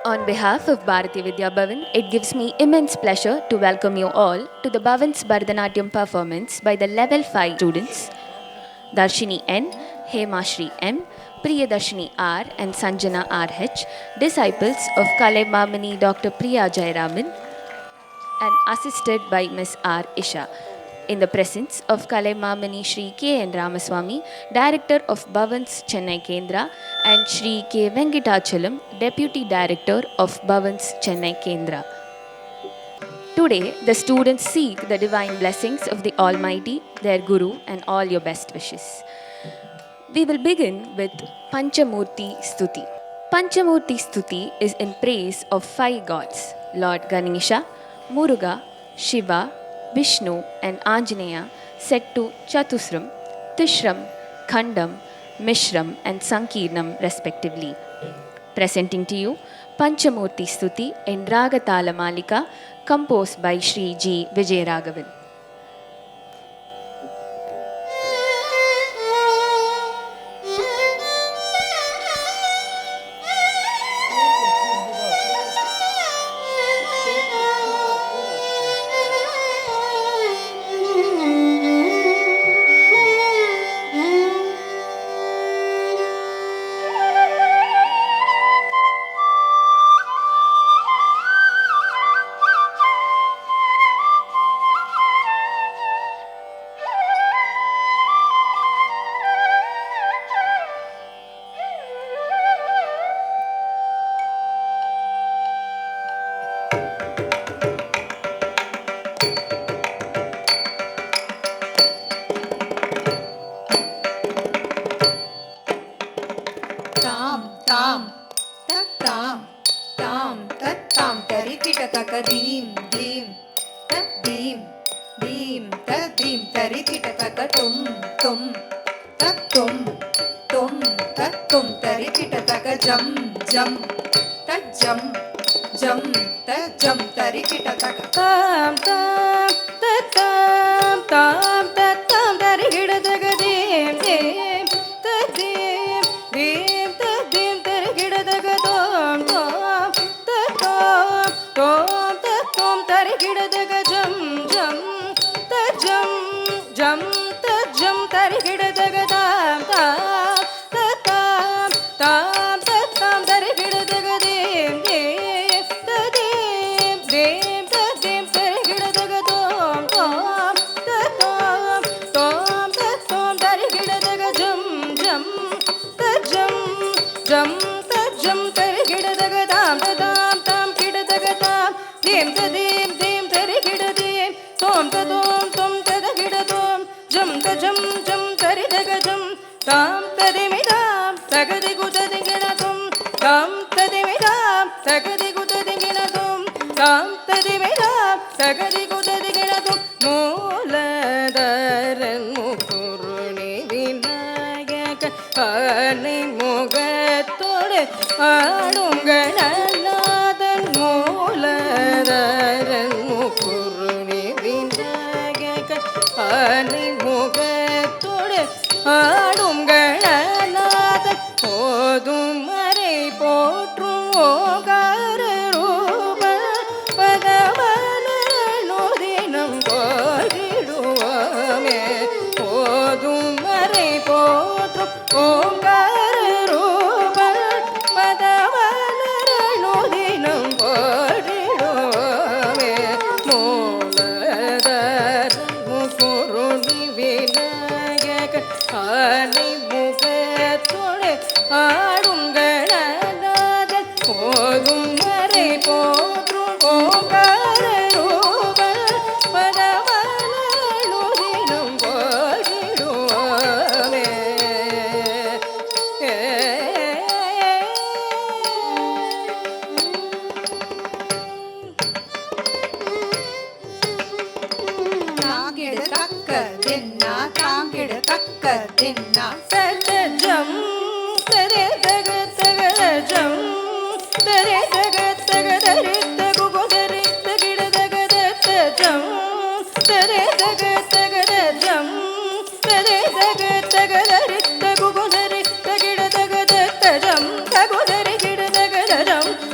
On behalf of Bharati Vidya Bhavan, it gives me immense pleasure to welcome you all to the Bhavan's Bharatanatyam performance by the Level 5 students Darshini N, Hemashri M, Priyadarshini R, and Sanjana RH, disciples of Kalai Mamani Dr. Priya Jayaraman, and assisted by Ms. R. Isha. In the presence of Kalai Mamani Shri K. N. Ramaswamy, Director of Bhavans Chennai Kendra, and Shri K. Venkatachalam, Deputy Director of Bhavans Chennai Kendra. Today, the students seek the divine blessings of the Almighty, their Guru, and all your best wishes. We will begin with Panchamurti Stuti. Panchamurti Stuti is in praise of 5 gods, Lord Ganesha, Muruga, Shiva, Vishnu, and Anjaneya, set to Chatusram, Tishram, Khandam, Mishram, and Sankirnam respectively. Presenting to you Panchamurti Stuti in Raga Tala Malika, composed by Sri G. Vijayaraghavan.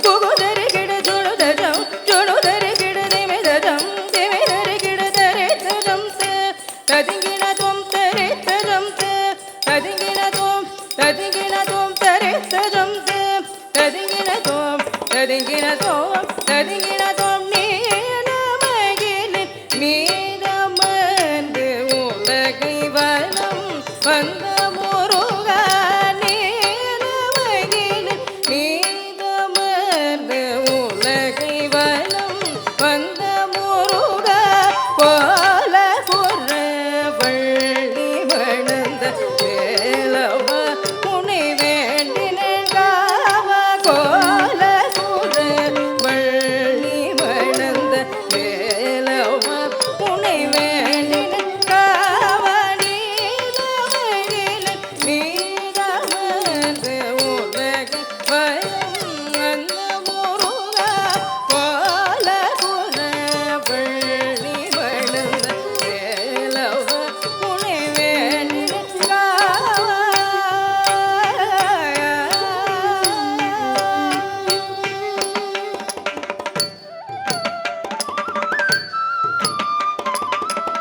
Go ததிங்கினதோம் ததிங்கினதோம் நீலமயிலின் மீதமர்ந்து உலகை வலம் வந்த முருகா நீலமயிலின் மீதமர்ந்து உலகை வலம் வந்த முருகா கோல புற வள்ளி வளர்ந்த வேலவா முனை வேண்டினாவா கோல புற வள்ளி வளர்ந்த வேலவா முனை வேண்டினாவா நீலமயிலின் மீதமர்ந்து உலகை வலம் வந்த முருகா கோல புற வள்ளி வளர்ந்த வேலவா முனை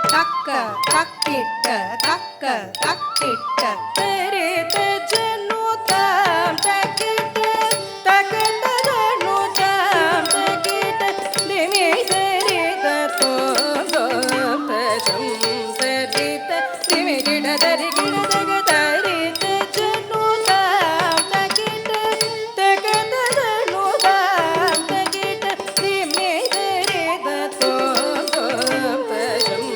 தக்க தக்கிட்ட தக்க தக்கிட்ட தெரித ஜனுதாம் தக்கிட்ட தக்கத ஜனுதாம் தக்கிட்ட திமி தெரித தோம் தஜம் தெரித திமி கிட தரி கிட தக தரித ஜனுதாம் தக்கிட்ட தக்கத ஜனுதாம் தக்கிட்ட திமி தெரித தோம் தஜம்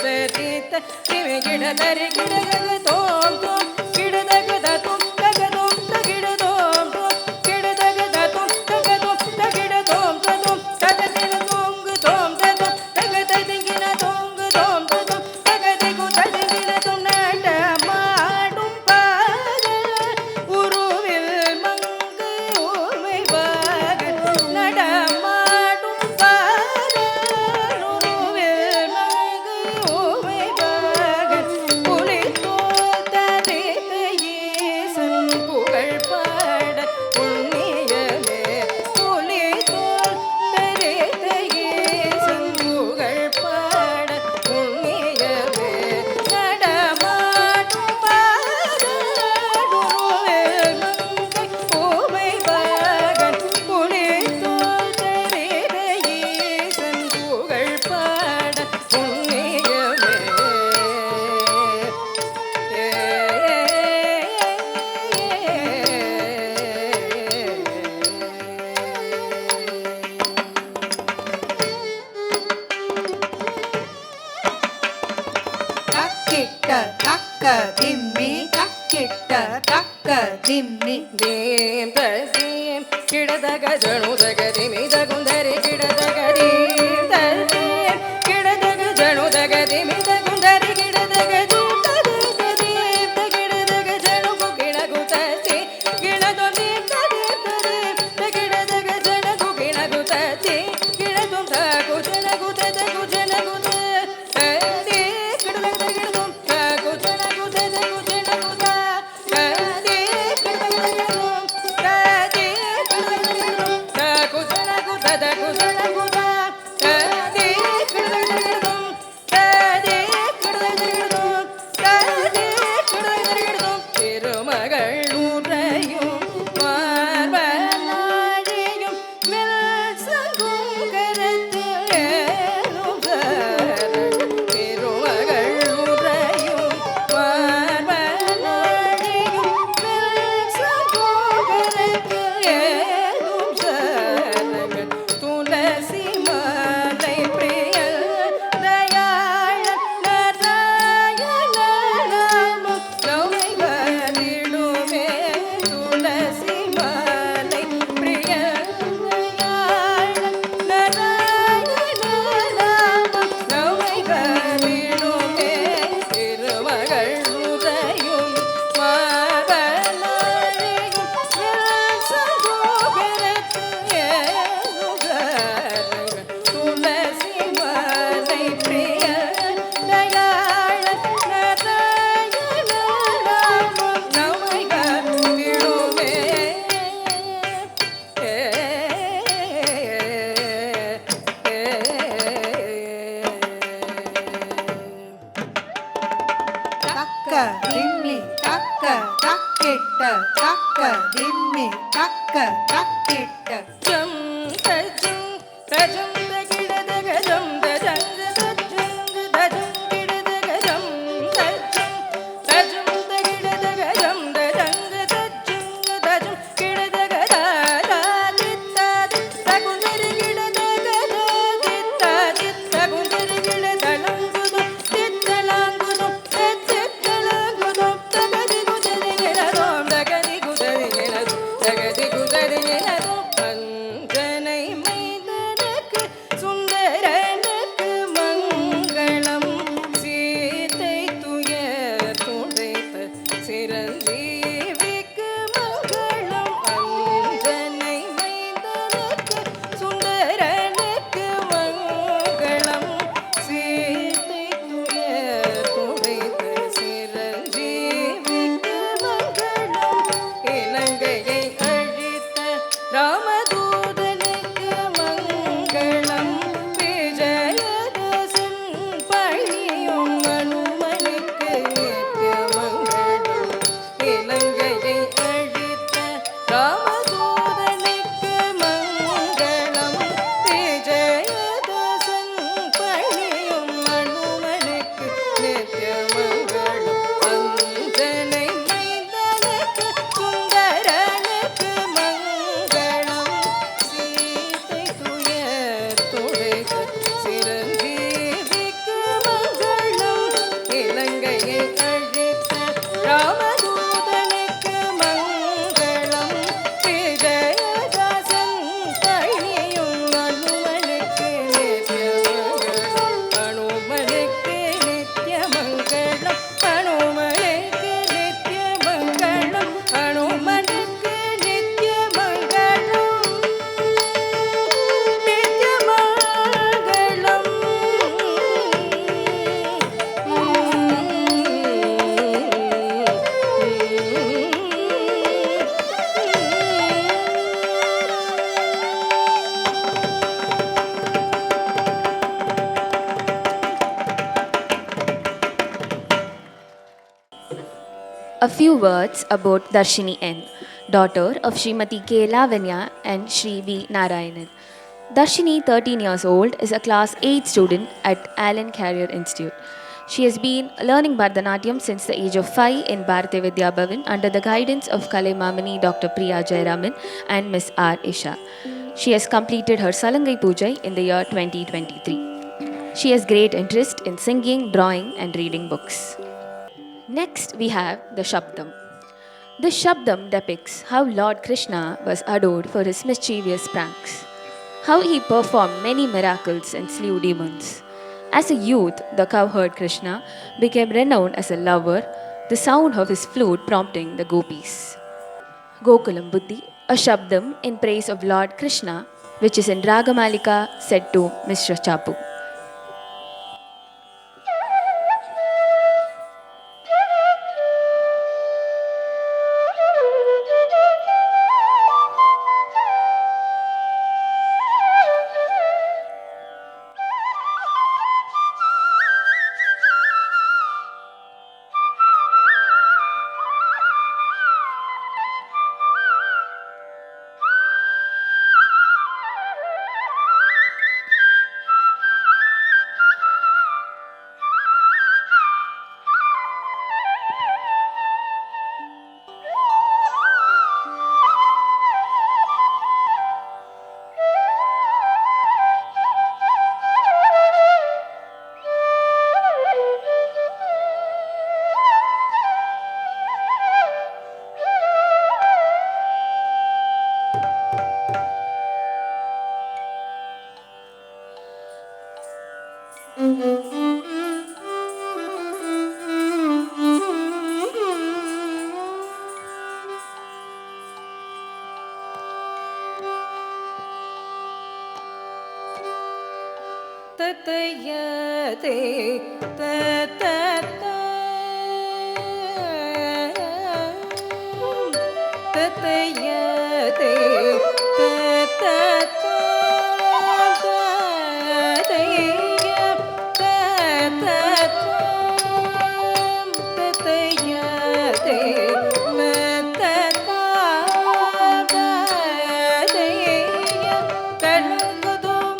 தெரித திமி கிட தரி கிட தக தோம் தோம் கிட தக தோம் தக தோம் தகிட தோம் தோம் கிட தக தோம் தக தோம் தகிட தோம் தோம் தததின தோங்கு தோம் தோம் தக ததிங்கின தோங்கு தோம் தோம் தக திகு ததிங்கின தோம் நட மாடும் பாத உருவில் மங்கு ஊமை பாக நட மாடும் பாத உருவில் மங்கு ஊமை பாக புலித்தோல் தரித்த ஈசன் புகழ் பாட புண்ணியமே புலித்தோல் தரித்த ஈசன் புகழ் பாட புண்ணியமே நடமாடும் பாதருவில் மங்கை ஊமை பாகன் புலித்தோல் தரித்த ஈசன் புகழ் பாட புண்ணியமே தக்கிட்ட தக்க திம்மி தக்கிட்ட தக்க திம்மி them Thassim கிடதக ஜணுதக திமி தகுந்தரி கிடதக theme Thassim கிடதக ஜணுதக திமி தகுந்தரி கிடதக theme ததீம் ததீம் தகிடதக ஜணுகு கிணகு தசி கிணது theme ததீம் ததீம் தகிடதக ஜணுகு கிணகு தசி கிணதும் தகு ஜனகு ததகு ஜனகு ததி கிடதக தகிடதும் தகு ஜனகு ததகு ஜனகு ததி கிடதக தகிடதும் ததி கிடதக தகிடதும் தகு ஜனகு தஜம் தகிடத கஜம் தஜங்க தஜங்க தஜம் கிடத கஜம் தஜம் தஜம் தகிடத கஜம் தஜங்க தஜங்க தஜம் கிடத கதா தித்தா தித்தா குந்தரி கிடத கதா தித்தா தித்தா குந்தரி கிடதலங்குது தித்தலங்குது தித்தலங்குது தகதி குதரி கிடதோம் தகதி குதரி கிடதோம் தகதி குதரி கிடதோம் அஞ்சனை மைந்தனுக்கு சுந்தரனுக்கு மங்களம் சீதை துயர் துடைத்த சிரஞ்சீவிக்கு மங்களம் அஞ்சனை மைந்தனுக்கு சுந்தரனுக்கு மங்களம் சீதை துயர் துடைத்த சிரஞ்சீவிக்கு மங்களம் இலங்கையை அழித்த ராமதூதனுக்கு மங்களம் விஜயதசன் பணியும் அனுமனுக்கு நித்ய மங்களம் இலங்கையை அழித்த ராமதூதனுக்கு மங்களம் விஜயதசன் பணியும் அனுமனுக்கு நித்ய மங்களம் அஞ்சனை மைந்தனுக்கு சுந்தரனுக்கு மங்களம் சீதை துயர் துடைத்த சிரஞ்சீவிக்கு மங்களம் இலங்கையை அழித்த ராமதூதனுக்கு மங்களம் விஜயதாசன் பணியும் அனுமனுக்கு நித்ய மங்களம் அனுமனுக்கு நித்ய மங்களம் அனுமனுக்கு நித்ய மங்களம் அனுமனுக்கு நித்ய மங்களம் நித்ய A few words about Darshini N, daughter of Srimati K. Lavanya and Sri V. Narayanan. Darshini, 13 years old, is a class 8 student at Allen Carrier Institute. She has been learning Bharatanatyam since the age of 5 in Bharati Vidya Bhavan under the guidance of Kalai Mamani Dr. Priya Jayaraman and Miss R. Isha. She has completed her Salangai Pujai in the year 2023. She has great interest in singing, drawing and reading books. Next, we have the Shabdam. The Shabdam depicts how Lord Krishna was adored for his mischievous pranks, how he performed many miracles and slew demons. As a youth, the cowherd Krishna became renowned as a lover, the sound of his flute prompting the gopis. Gokulam Buddhi, a Shabdam in praise of Lord Krishna, which is in Ragamalika said to Mr. Chapu. தத்தையதே தத்தத்த தத்தையதே தத்தத்த தத்தைய தத்தத்த தத்தையதே தத்தத்த தத்தைய தனங்குதும்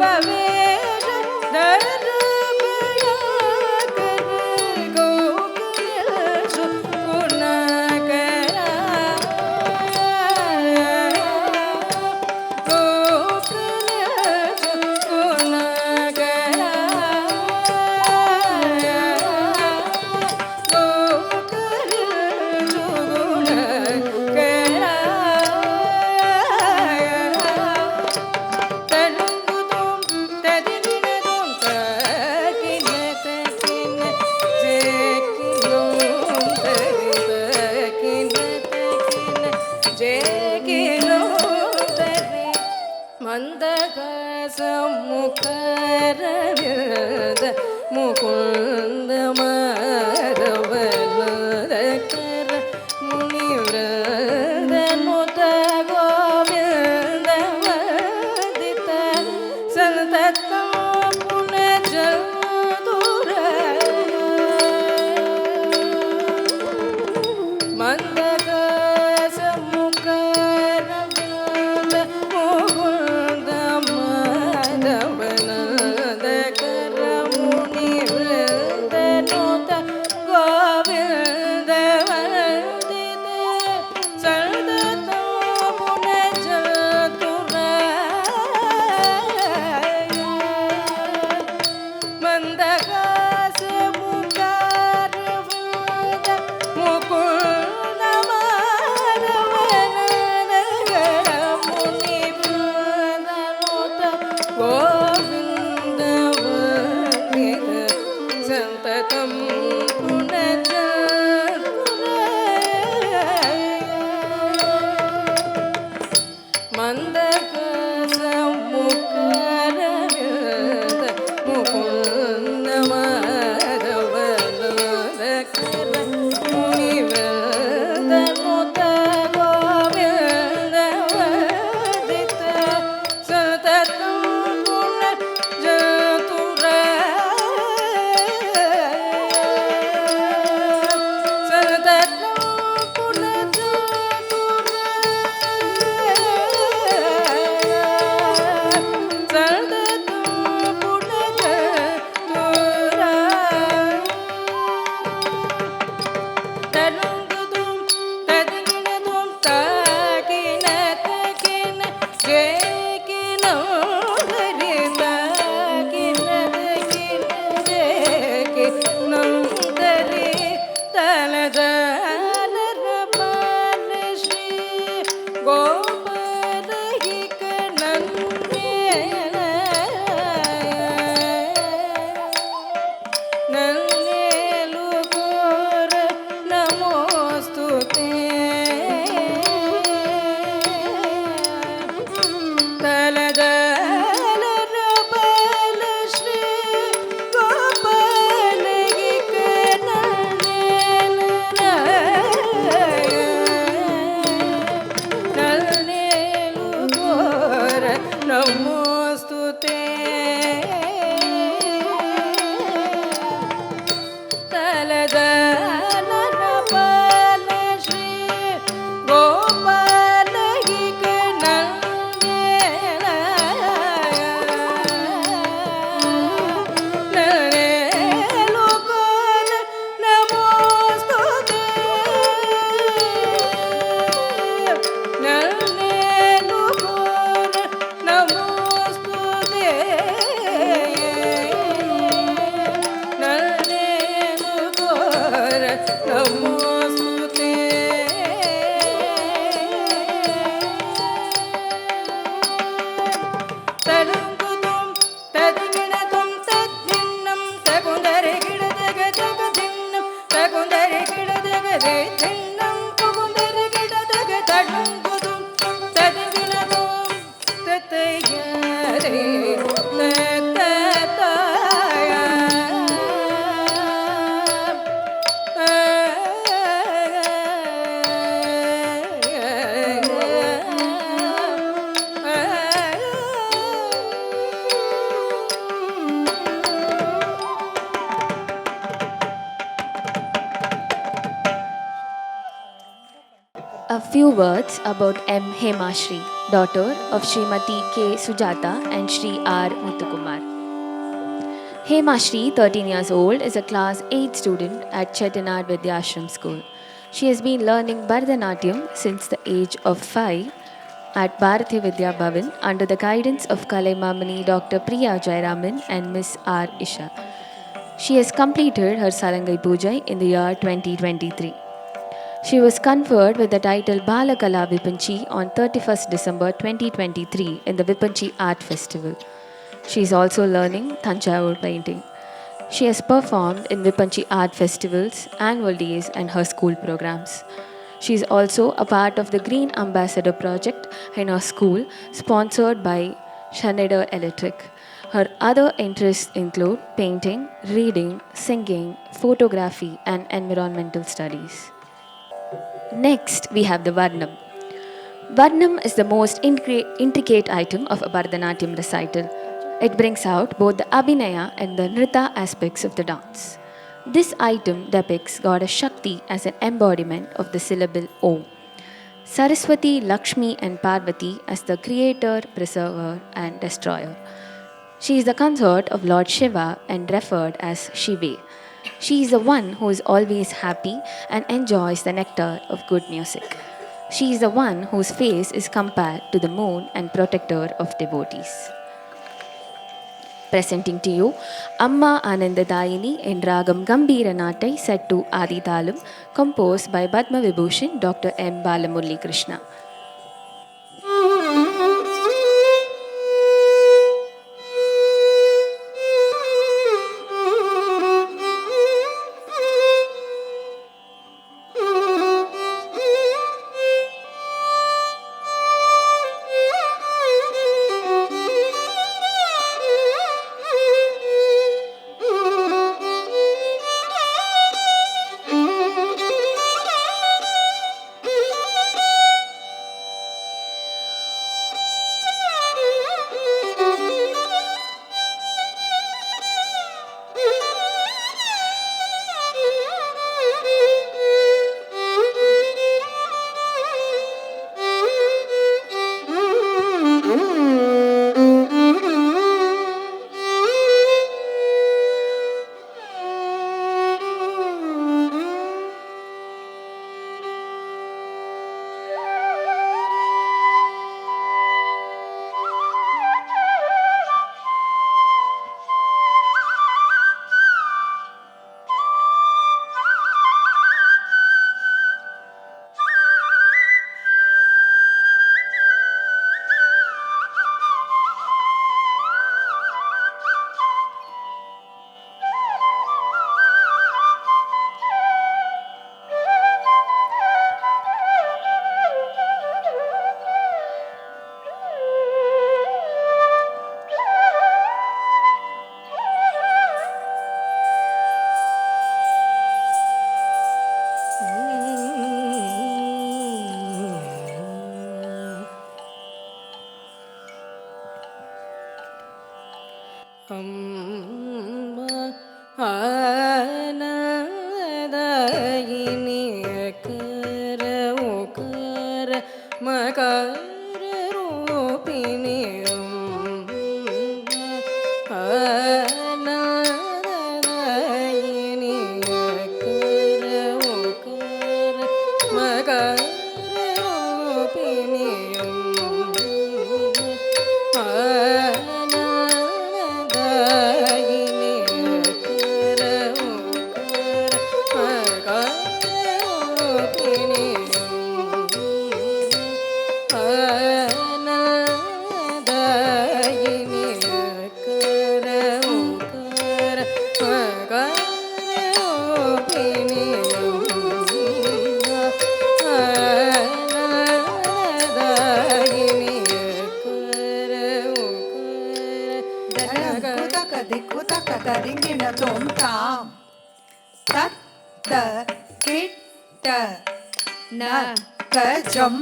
पवेश दरबया कर गोकुल सुकुनाकरा गोकुल सुकुनाकरा ಮಂದಹಾಸಮುಖರವಿರದ ಮುಕುಂದ ಮಾಧವನದಕರ ಮುನಿವೃಂದ ನುತ ಗೋವಿಂದ ವಂದಿತ ಸಂತತ ಪುನಃ ಮಂದಹಾಸಮುಖರವಿರದ ಮುಕುಂದ ಮಾಧವನದಕರ ಮುನಿವೃಂದ ನುತ ಗೋವಿಂದ ವಂದಿತ ಸಂತತ ಪುನಃ ಮಂದಹಾಸಮುಖರವಿರದ ಮುಕುಂದ ಮಾಧವನದಕರ ಮುನಿವೃಂದ ನುತ ಗೋವಿಂದ ವಂದಿತ ಸಂತತಂ ಪುನಃ ಮಂದಹಾಸಮುಖರವಿರದ ಮುಕುಂದ ಮಾಧವನದಕರ ಮುನಿವೃಂದ ನುತ ಗೋವಿಂದ ವಂದಿತ ಸತತಂ ಪುನಃ ಸತತಂ ಪುನಃ ನಮೋಸ್ತುತೇ ತಲದಲನಪಾಲ Shri ಗೋಪಾಲಗಿಕ ನನೇಲು ಗೋಲ ನಮೋಸ್ತುತೇ ನನೇಲು ಗೋಲ ನಮೋಸ್ತುತೇ ನನೇಲು ಗೋಲ ನಮೋಸ್ತುತೇ ತರಂಗುದುಂ ತದಿಗಿಣದುಂ ತದ್ದಿನ್ನಂ ತಗುಂದರೆ ಗಿಡದಗ ಜಗದಿನ್ನಂ ತಗುಂದರೆ ಗಿಡದಗ ದಿನ್ನಂ ತಗುಂದರೆ ಗಿಡದಗ ತಡಂಗುದುಂ ತದಿಗಿಣದುಂ ತತಯರೇ ತತತಾಯ A few words about M. Hemashri. daughter of Srimati K. Sujata and Sri R. Muthukumar. Hema Shri, 13 years old, is a class 8 student at Chettinad Vidyashram School. She has been learning Bharatanatyam since the age of 5 at Bharati Vidya Bhavan under the guidance of Kalaimamani Dr. Priya Jairaman and Miss R. Isha. She has completed her Sarangai Puja in the year 2023. She was conferred with the title Balakala Vipanchi on 31st December 2023 in the Vipanchi Art Festival. She is also learning Thanjavur painting. She has performed in Vipanchi art festivals, annual days, and her school programs. She is also a part of the Green Ambassador project in her school, sponsored by Schneider Electric. Her other interests include painting, reading, singing, photography, and environmental studies. Next, we have the Varnam. Varnam is the most intricate item of a Bharatanatyam recital. It brings out both the Abhinaya and the Nrita aspects of the dance. This item depicts Goddess Shakti as an embodiment of the syllable Om, Saraswati, Lakshmi, and Parvati as the creator, preserver, and destroyer. She is the consort of Lord Shiva and referred as Shive. She is the one who is always happy and enjoys the nectar of good music. She is the one whose face is compared to the moon and protector of devotees. Presenting to you Amma Anandadayini in Ragam Gambhira Natai set to Adi Talam, composed by Padma Vibhushan Dr. M. Balamurli Krishna. ಅಮ್ಮ ಆನಂದದಾಯಿನಿ ಅಕರ ಉಕರ ಮಕರ ರೂಪಿಣಿ ಅಮ್ಮ ಆನಂದದಾಯಿನಿ ಅಕರ ಉಕರ ಮಕರ ರೂಪಿಣಿ ದಿಂಗಿಣ ತೋಂ ತಾಂ ತತ್ತ ಕಿಟ್ಟ ನ ಕಜಂ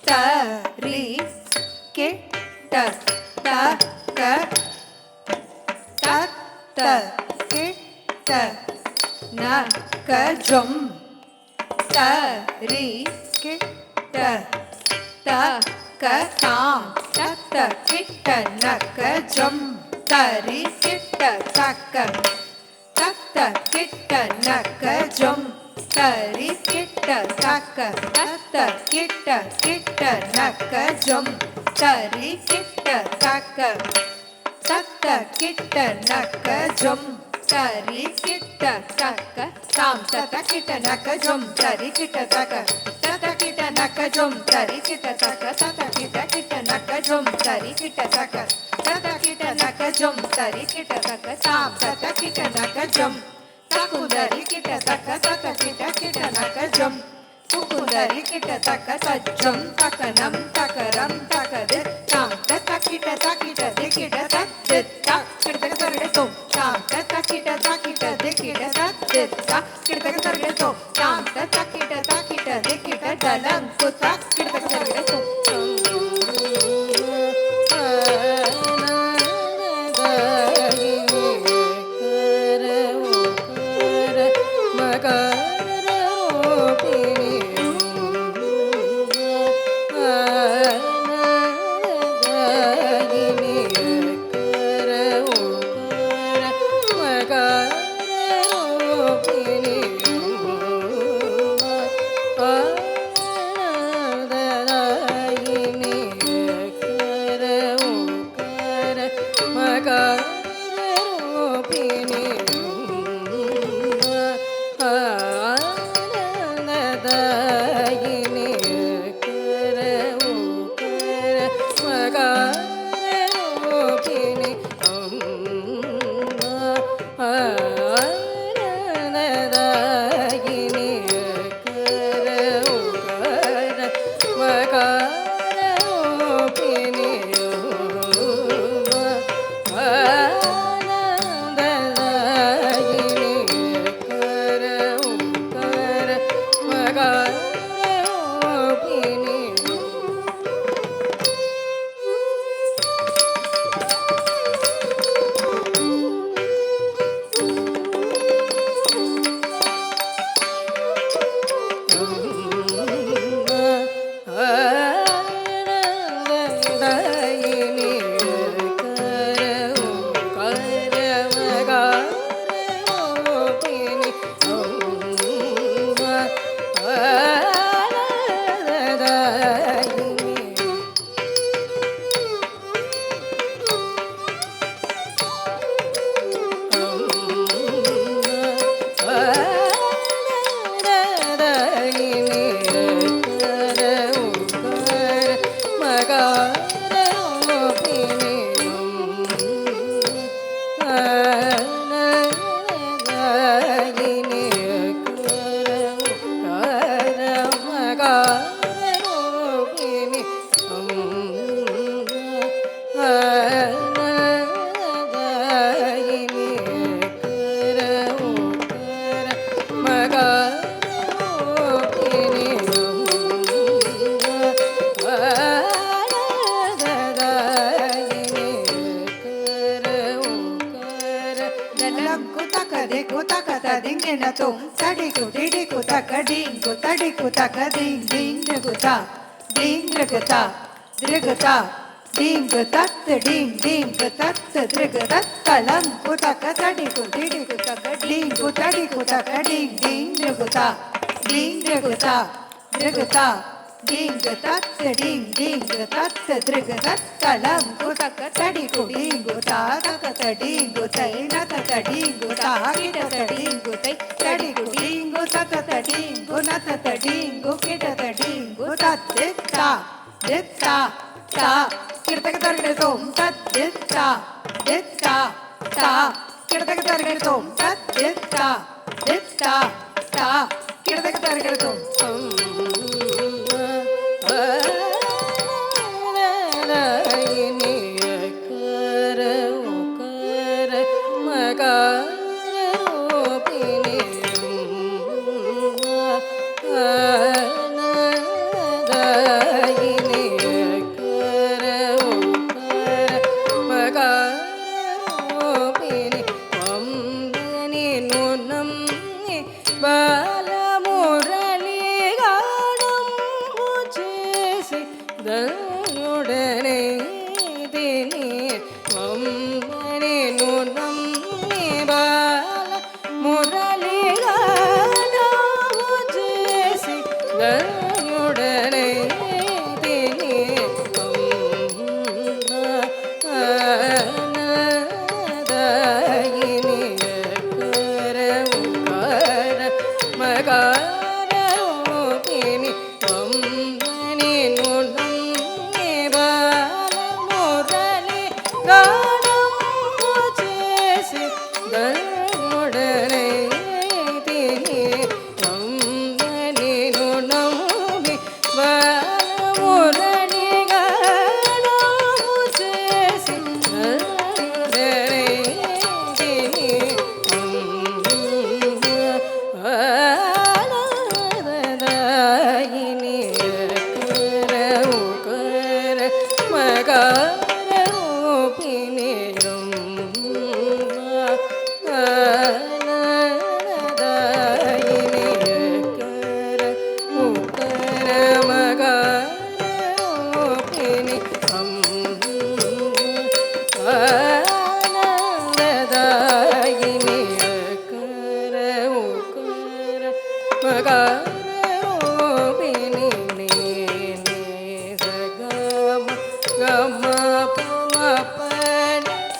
ತರಿ ಕಿಟ್ಟ ತ ಕ ತತ್ತ ಕಿಟ್ಟ ನ ಕಜಂ ತರಿ ಕಿಟ್ಟ ತ ಕ தாம் தத்த கிட்ட நக்க ஜம் தரி கிட்ட தக்க தத்த கிட்ட நக்க ஜம் தரி கிட்ட தக்க தத்த கிட்ட கிட்ட நக்க ஜம் தரி கிட்ட தக்க தத்த கிட்ட நக்க ஜம் தரி கிட்ட தக்க தாம் தத்த கிட்ட நக்க ஜம் தரி கிட்ட தக்க தத்த கிட்ட நக்க ஜம் தரி கிட்ட தக்க தத்த கிட்ட கிட்ட நக்க ஜம் தரி கிட்ட தக்க தத்த கிட்ட நக்க ஜம் தரி கிட்ட தக்க தாம் தத்த கிட்ட நக்க ஜம் தக்குதரி கிட்ட தக்க தத்த கிட்ட கிட்ட நக்க ஜம் குக்குதரி கிட்ட தக்க தஜ்ஜம் தக்கனம் தக்கரம் தக்கது தாம் தத்த கிட்ட தக்கிட்ட திக்கிட்ட தத்து தக் கிட்ட தரடத்தோம் தாம் தத்த கிட்ட தக்கிட்ட திக்கிட்ட தத்து தக் கிட்ட தரடத்தோம் தாம் தத்த கிட்ட தக்கிட்ட திக்கிட்ட தலம் குத்தக் கிட்ட தரடத்தோம் tum tadi ku didi ku taka ding ku tadi ku taka ding ding dragata ding dragata dragata ding tat ding ding tat dragata kalam ku taka tadi ku didi ku taka ding ku tadi ku taka ding ding dragata dragata ding tat ding ding tat dragata kalam ku taka tadi ku ding ku taka ding ku tai na ta ding ku ta kita ding ku tai tadi ku ding ku ta ding ku na ta ding ku kita ding ku ta ta ta kita targete tom ta ta kita targete tom ta ta kita targete tom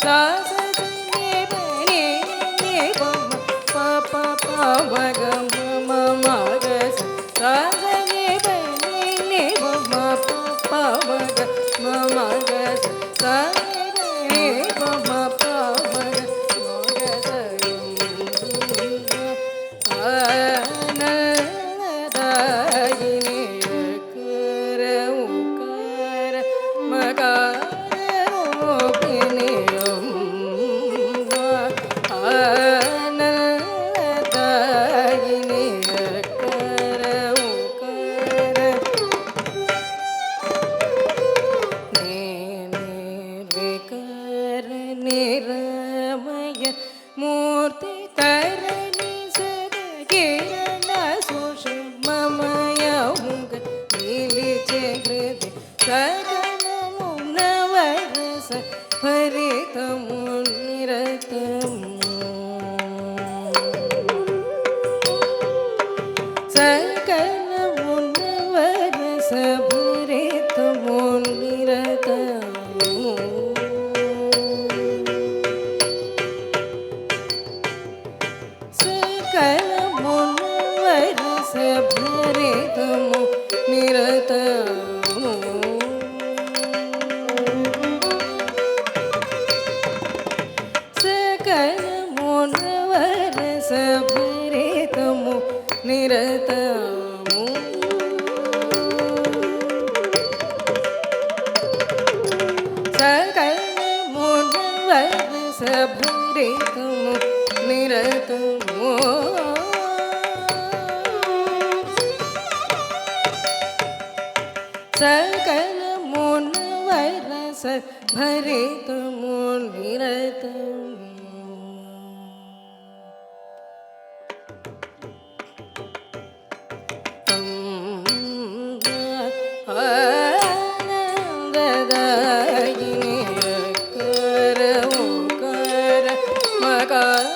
sa sa ni pa ni ni pa pa pa pa ma ga ma ma ga sa sa ni pa ni pa ma pa pa ma ga ma ma ga sa ni pa ma pa ma ga ma ga sa ಮೂರ್ತಿ ತರಣಿ ಸದ ಕಿರಣ ಸುಷಮಮಯ ಮುಗ ನೀಲಿ ಜಗೃತಿ ಸಗನ ಮುನವರಸ ಹರಿತ ಮುನಿರತ ಸಕಲ ಮುನವರಸ ಭರಿತ ಮುನಿರತ सकल मुनवरस भरितमु निरतमु सकल मुनवरस भरितमु निरतमु सकल मुनवरस भरितमु निरतमु सकल मुनवरस भरितमु निरतमु आनंददायिनी कर ओंकार मकार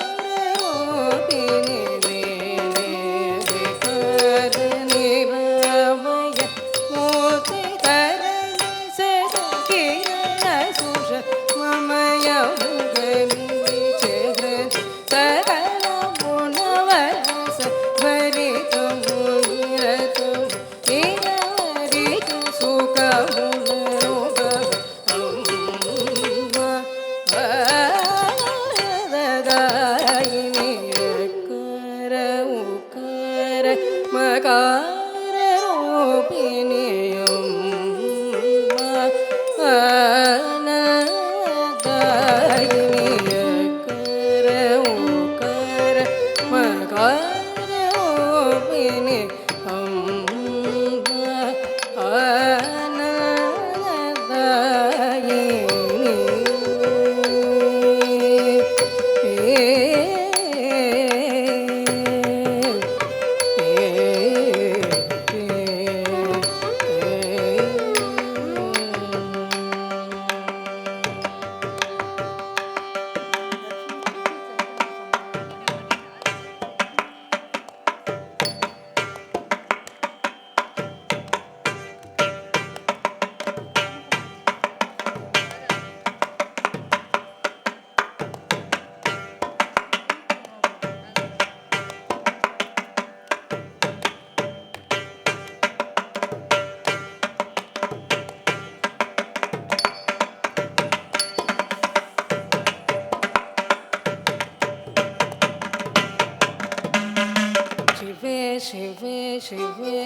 शिवे शिवे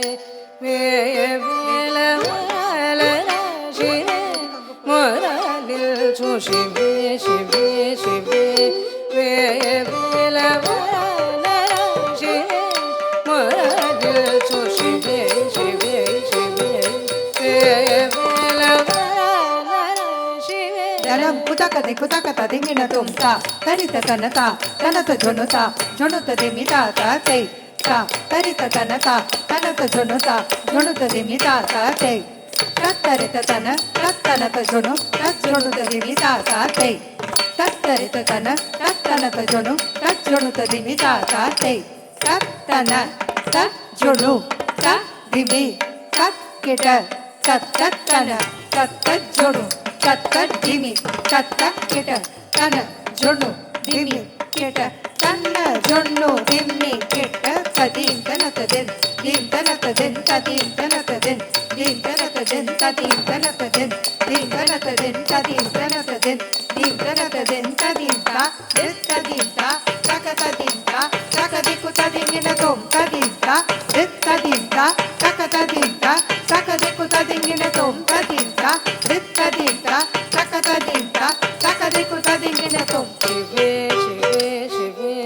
वेला शिवे मोरा दिल छो शिवे शिवे शिवे वेला शिवे मोरा दिल छो शिवे शिवे शिवे वेला शिवे दरम कुतक दिमिन तुमता तरित तनता तनत झुनुता झुनुत दिमिता ताते ता तरित तनता तनत झुनुता झुनुत दिमिता ताते तत्तरित तन तत्तनत झुनु तज्झुनुत दिमिता ताते तत्तरित तन तत्तनत झुनु तज्झुनुत दिमिता ताते तत्तन तज्झुनु तद्दिमि तत्किट तत्तन तत्तज्झुनु तत्तद्दिमि तत्तक्किट ತನ ಜೊಣ್ಣು ದಿಮ್ಮಿ ಕೆಟ ತನ್ನ ಜೊಣ್ಣು ದಿಮ್ಮಿ ಕೆಟ್ಟ ತದೀಂ ತನತದೆನ್ ದೀಂ ತನತದೆನ್ ತದೀಂ ತನತದೆನ್ ದೀಂ ತನತದೆನ್ ತದೀಂ ತನತದೆನ್ ದೀಂ ತನತದೆನ್ ತದೀಂ ತನತದೆನ್ ದೀಂ ತನತದೆನ್ ತದೀಂ ತ ತದೀಂ ತ ತಕತದೀಂ ತ ತಕದಿಕ್ಕು ತದಿಂಗಿನ ತೊಂ ತದೀಂ ತ ತದೀಂ ತ ತಕತದೀಂ ತ ತಕದಿಕ್ಕು ತದಿಂಗಿನ ತೊಂ ತದೀಂ ತ ತದೀಂ ತ ತಕತದೀಂ ತ ತಕದಿಕ್ಕು ತದಿಂಗಿನ ತೊಂ ಶಿವೆ ಶಿವೆ ಶಿವೆ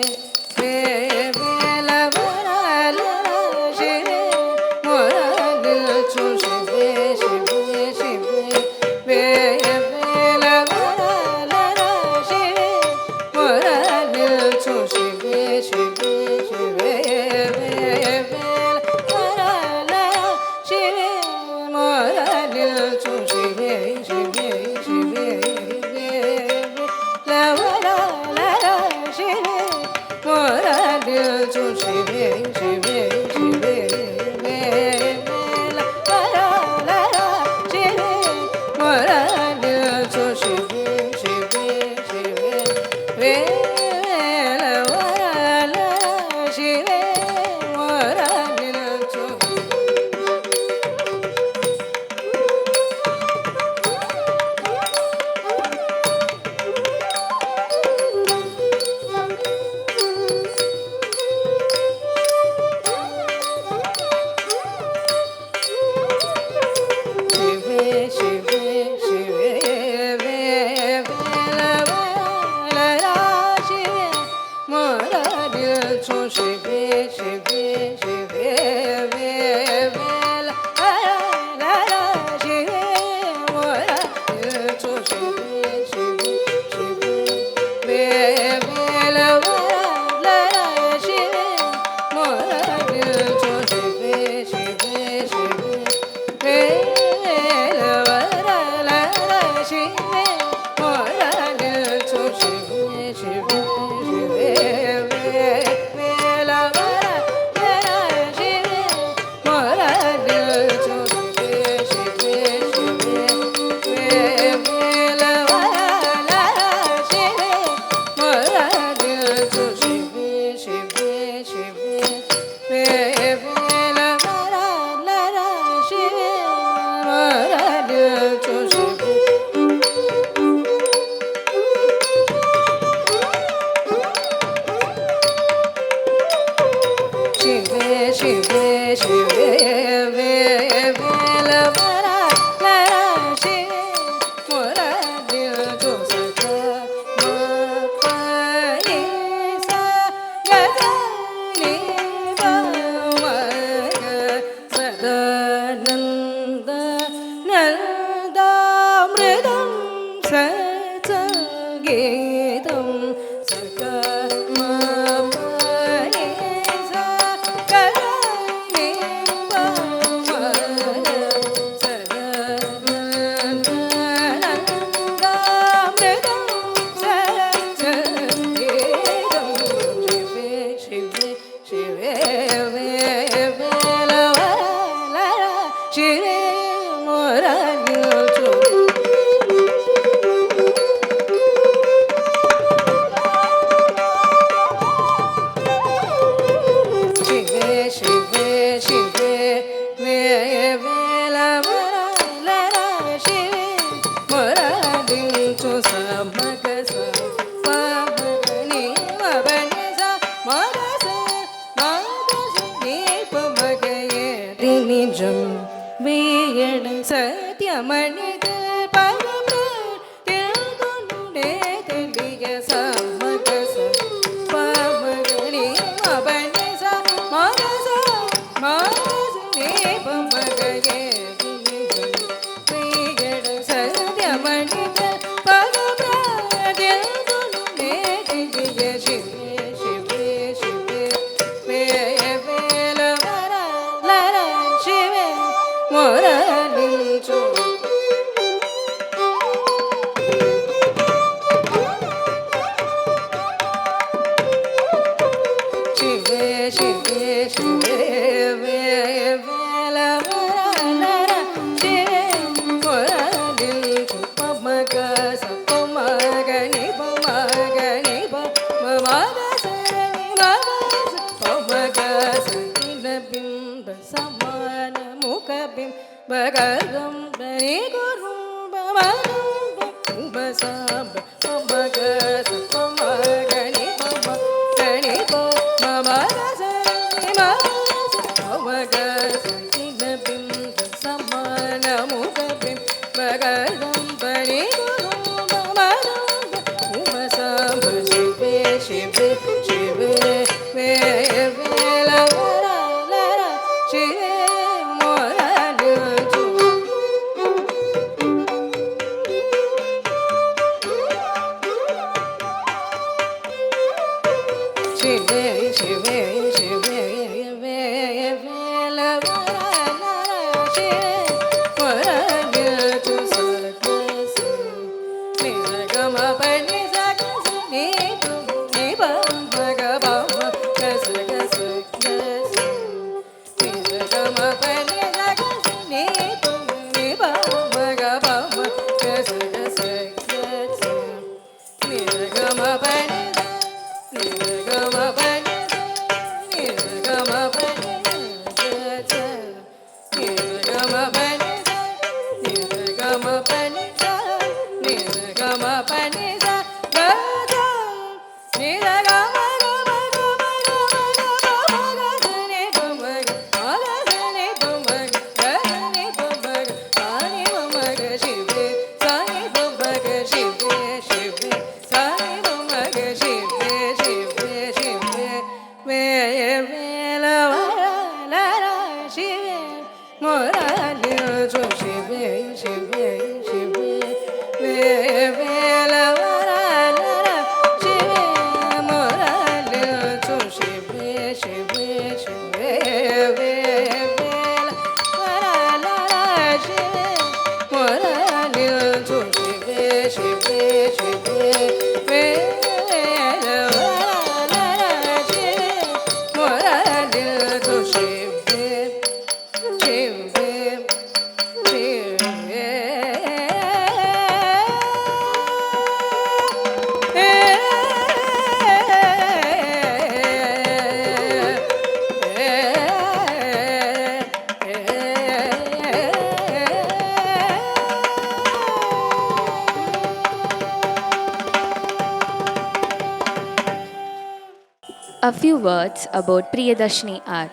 A few words about Priyadarshini R,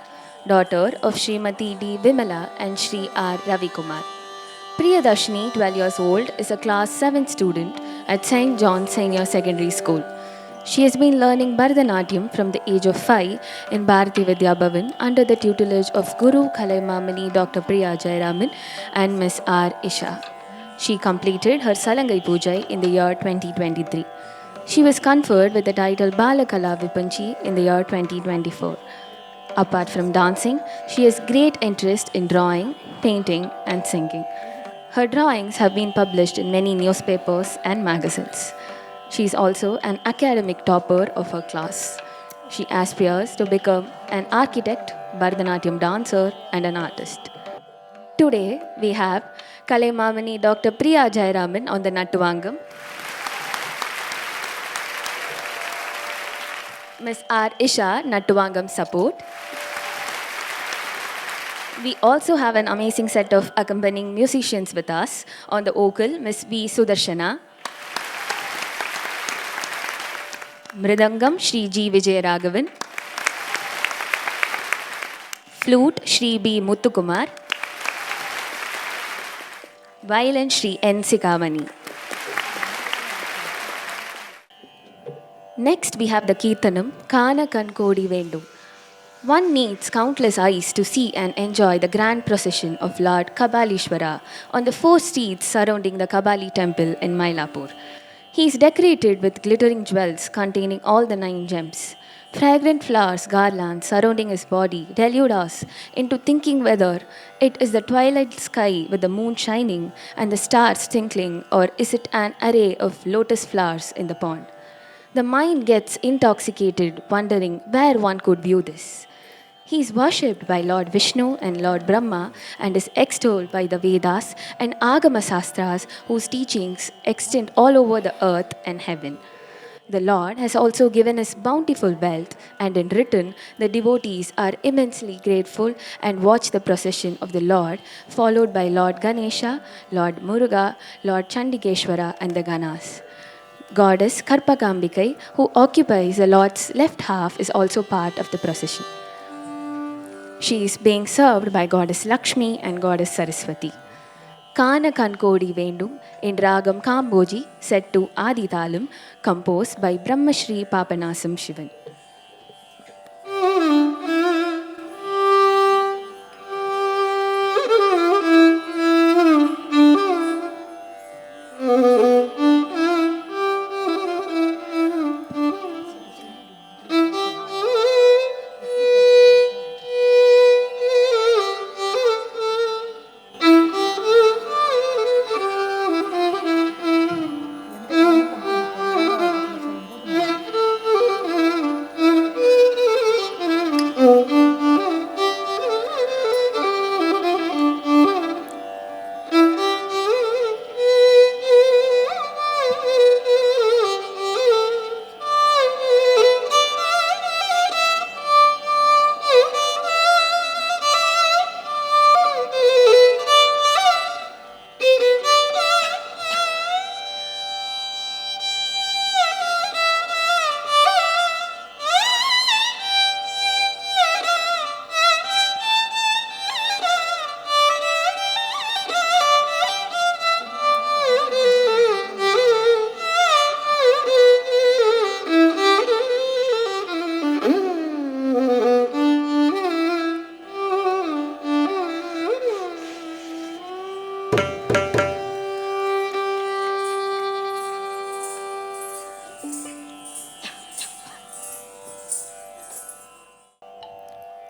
daughter of Srimati D. Vimala and Sri R. Ravi Kumar. Priyadarshini, 12 years old, is a class 7 student at St. John's Senior Secondary School. She has been learning Bharatanatyam from the age of 5 in Bharati Vidya Bhavan under the tutelage of Guru Kalaimamani Dr. Priya Jayaraman and Miss R. Isha. She completed her Salangai Pujai in the year 2023. She was conferred with the title Balakala Vipanchi in the year 2024. Apart from dancing, she has great interest in drawing, painting, and singing. Her drawings have been published in many newspapers and magazines. She is also an academic topper of her class. She aspires to become an architect, Bharatanatyam dancer, and an artist. Today, we have Kalaimamani Dr. Priya Jayaraman on the Nattuvangam, Miss R. Isha, Nattuvangam support. We also have an amazing set of accompanying musicians with us. On the vocal, Miss V. Sudarshana. Mridangam, Shri G. Vijayaraghavan. Flute, Shri B. Muthukumar. Violin, Shri N. Sikamani. Next, we have the Kirtanam, Kana Kankodi Vendum. One needs countless eyes to see and enjoy the grand procession of Lord Kabalishwara on the 4 streets surrounding the Kabali temple in Mylapore. He is decorated with glittering jewels containing all the 9 gems. Fragrant flowers garlands surrounding his body delude us into thinking whether it is the twilight sky with the moon shining and the stars twinkling, or is it an array of lotus flowers in the pond. The mind gets intoxicated wondering where one could view this. He is worshipped by Lord Vishnu and Lord Brahma and is extolled by the Vedas and Agama Sastras, whose teachings extend all over the earth and heaven. The Lord has also given us bountiful wealth, and in return, the devotees are immensely grateful and watch the procession of the Lord, followed by Lord Ganesha, Lord Muruga, Lord Chandikeshwara, and the Ganas. Goddess Karpakambikai, who occupies the Lord's left half, is also part of the procession. She is being served by Goddess Lakshmi and Goddess Saraswati. Kana Kankodi Vendum in Ragam Kamboji, set to Adi Thalam, composed by Brahmashri Papanasam Shivan.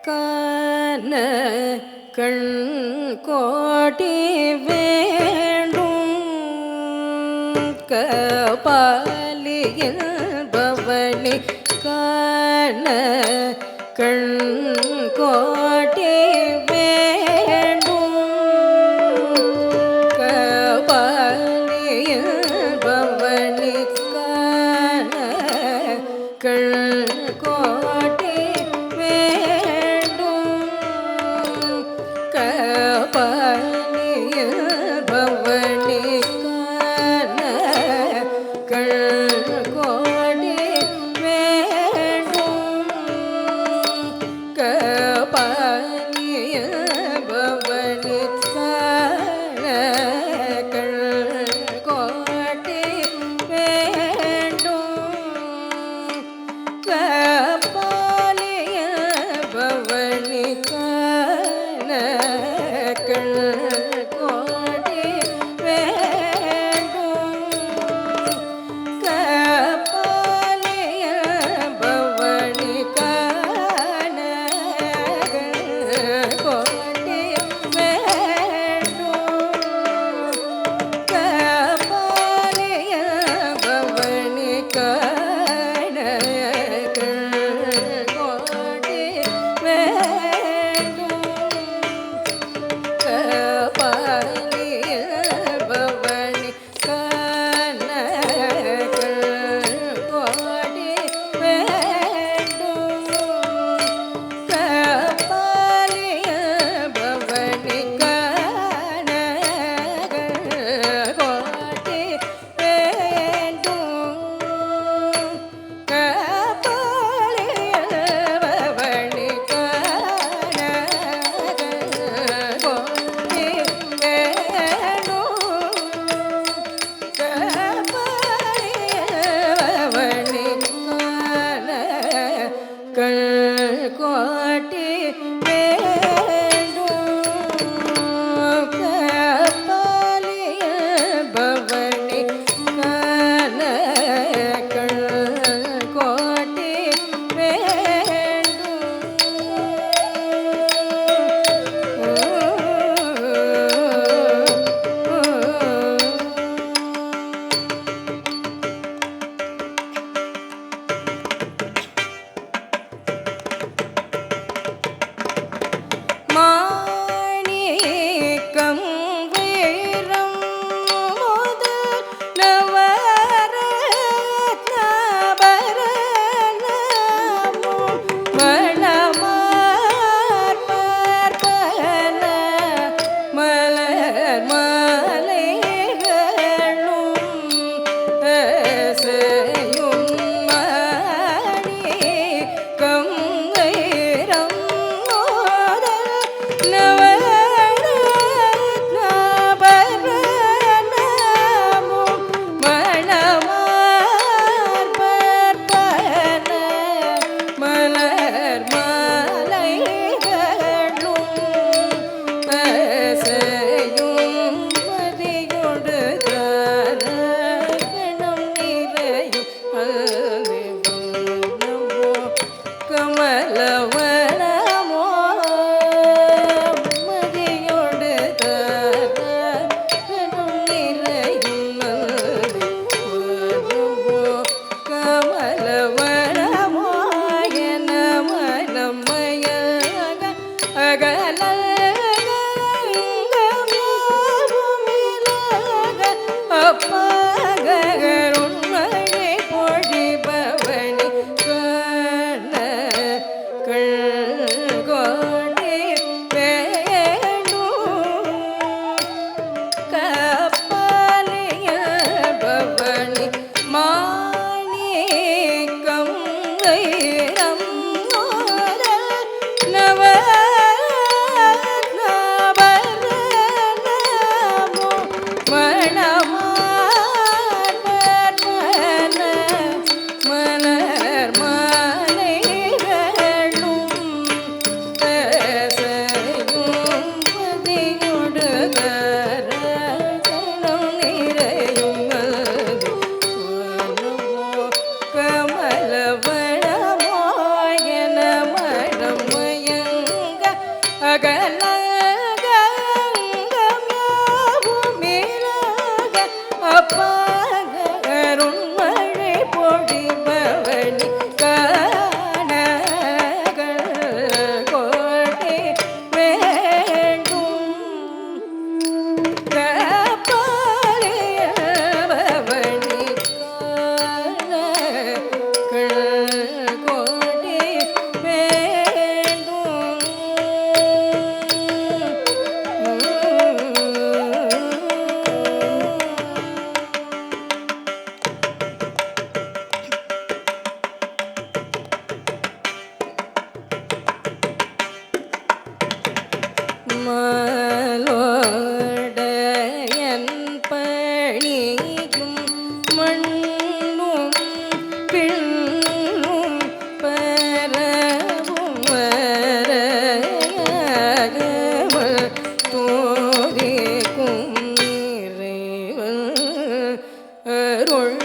காண கண் கோட்டி வேண்டும் கபாலியில் பவனி காண கண் கோட்டி வேண்டும் கபாலியில் பவனி காண கண் கோட்டி வேண்டும் கபாலியில் பவனி காண கண் கோட்டி வேண்டும் கபாலியில் பவனி காண கண் கோட்டி வேண்டும் கபாலியில் விண்ணும் பரவும் மரகமல் தோதிக்கும் இறைவன் அருள்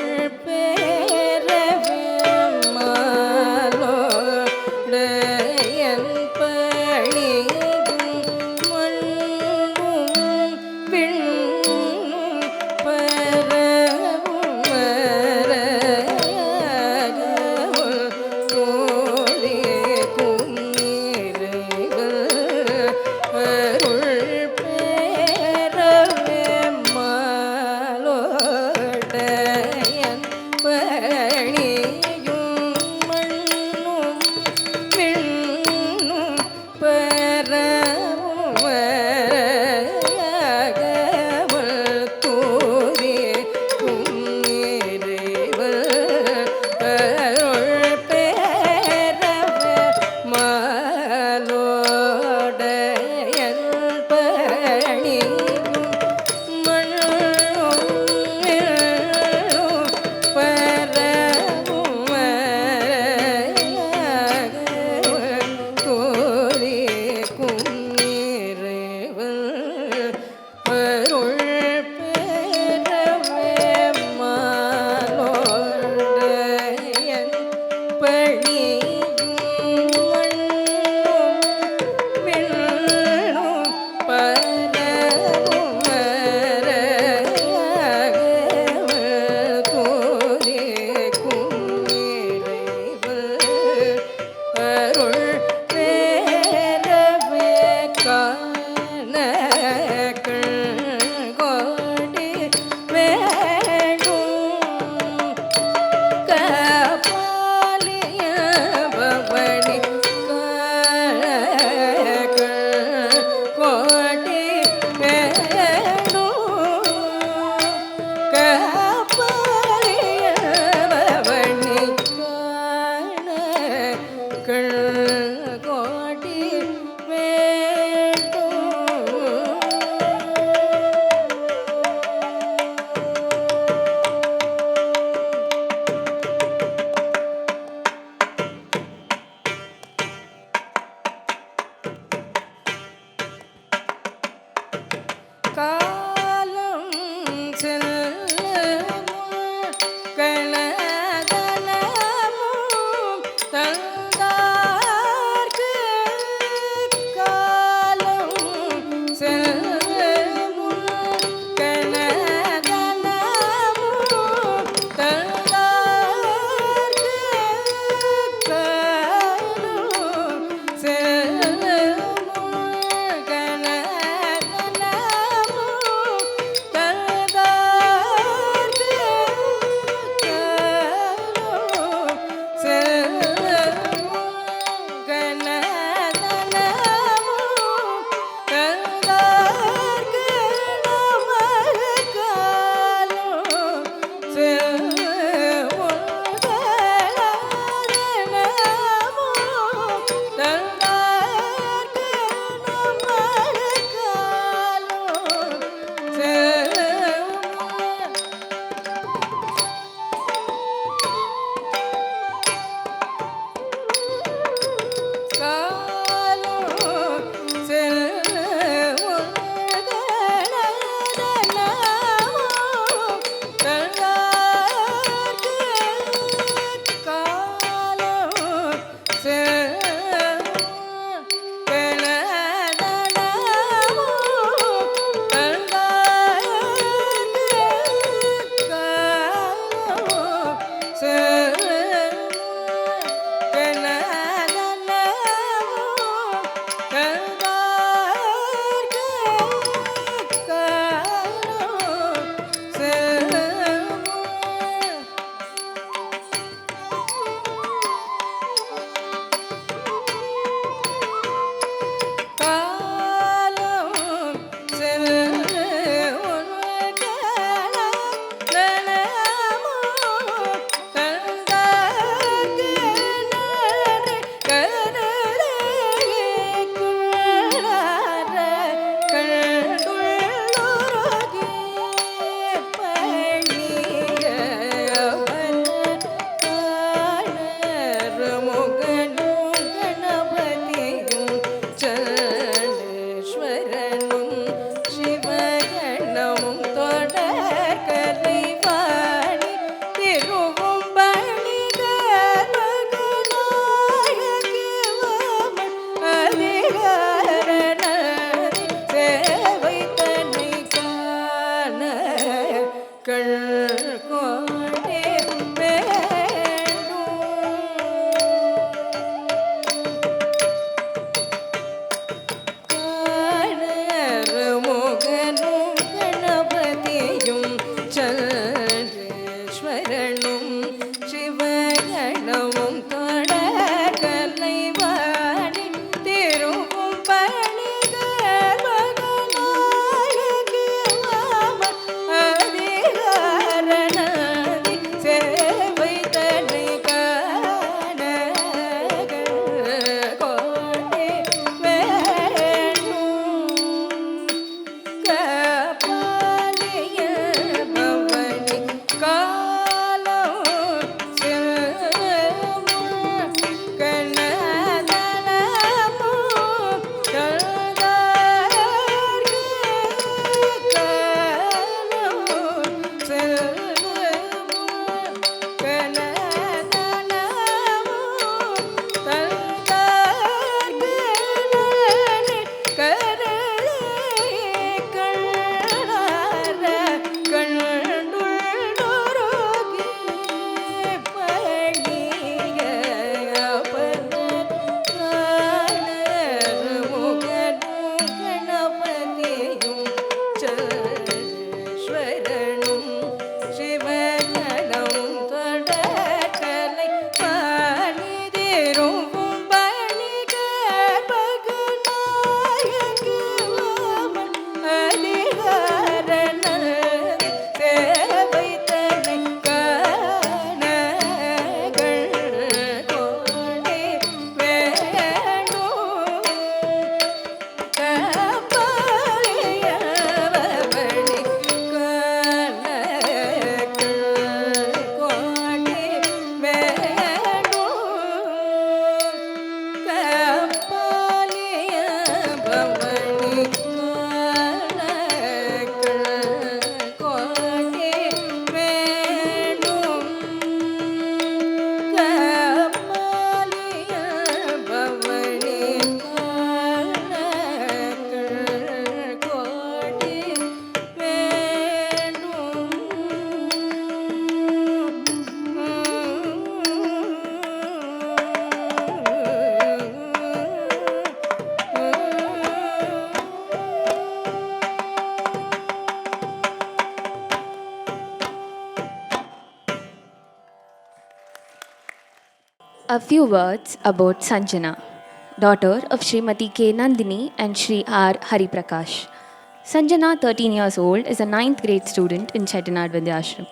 பெறவெம்மாலோடையன் பணிகும் மண்ணும் விண்ணும் பரவும் மரகமல் A few words about Sanjana, daughter of Srimati K. Nandini and Sri R. Hariprakash. Sanjana, 13 years old, is a 9th grade student in Chettinad Vidyashram.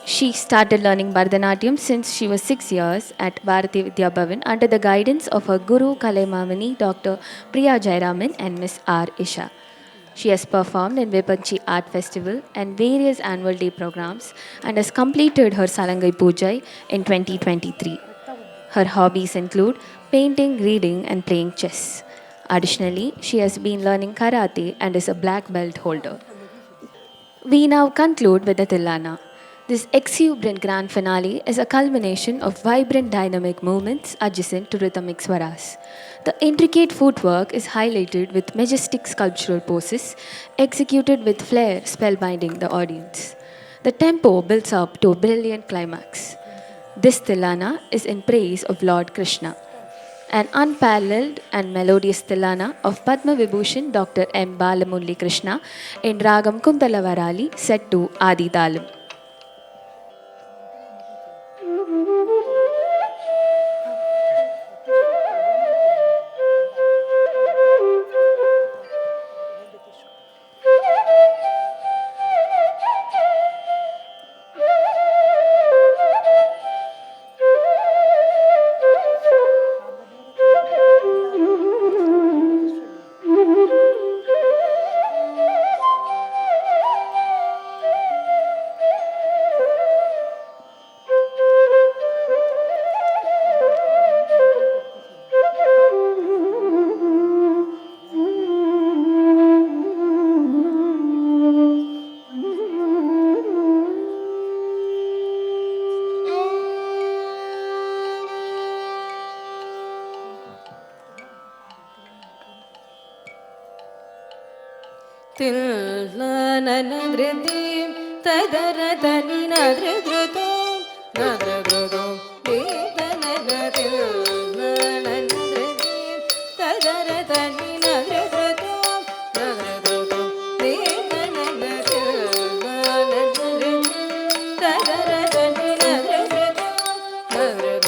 She started learning Bharatanatyam since she was 6 years at Bharati Vidya Bhavan under the guidance of her guru Kalaimamani Dr. Priya Jairaman and Miss R. Isha. She has performed in Vipanchi Art Festival and various annual day programs and has completed her Salangai Pujai in 2023. Her hobbies include painting, reading, and playing chess. Additionally, she has been learning karate and is a black belt holder. We now conclude with the Tilana. This exuberant grand finale is a culmination of vibrant dynamic movements adjacent to rhythmic swaras. The intricate footwork is highlighted with majestic sculptural poses executed with flair spellbinding the audience. The tempo builds up to a brilliant climax. This Tilana is in praise of Lord Krishna. An unparalleled and melodious Tilana of Padma Vibhushan Dr. M. Balamurli Krishna in Ragam Kundalavarali set to Adi Talam. Tillananagridim tadaratani nadridrutam nadridrutam Tillananagridim tadaratani nadridrutam nadridrutam Tillananagridim tadaratani nadridrutam nadridrutam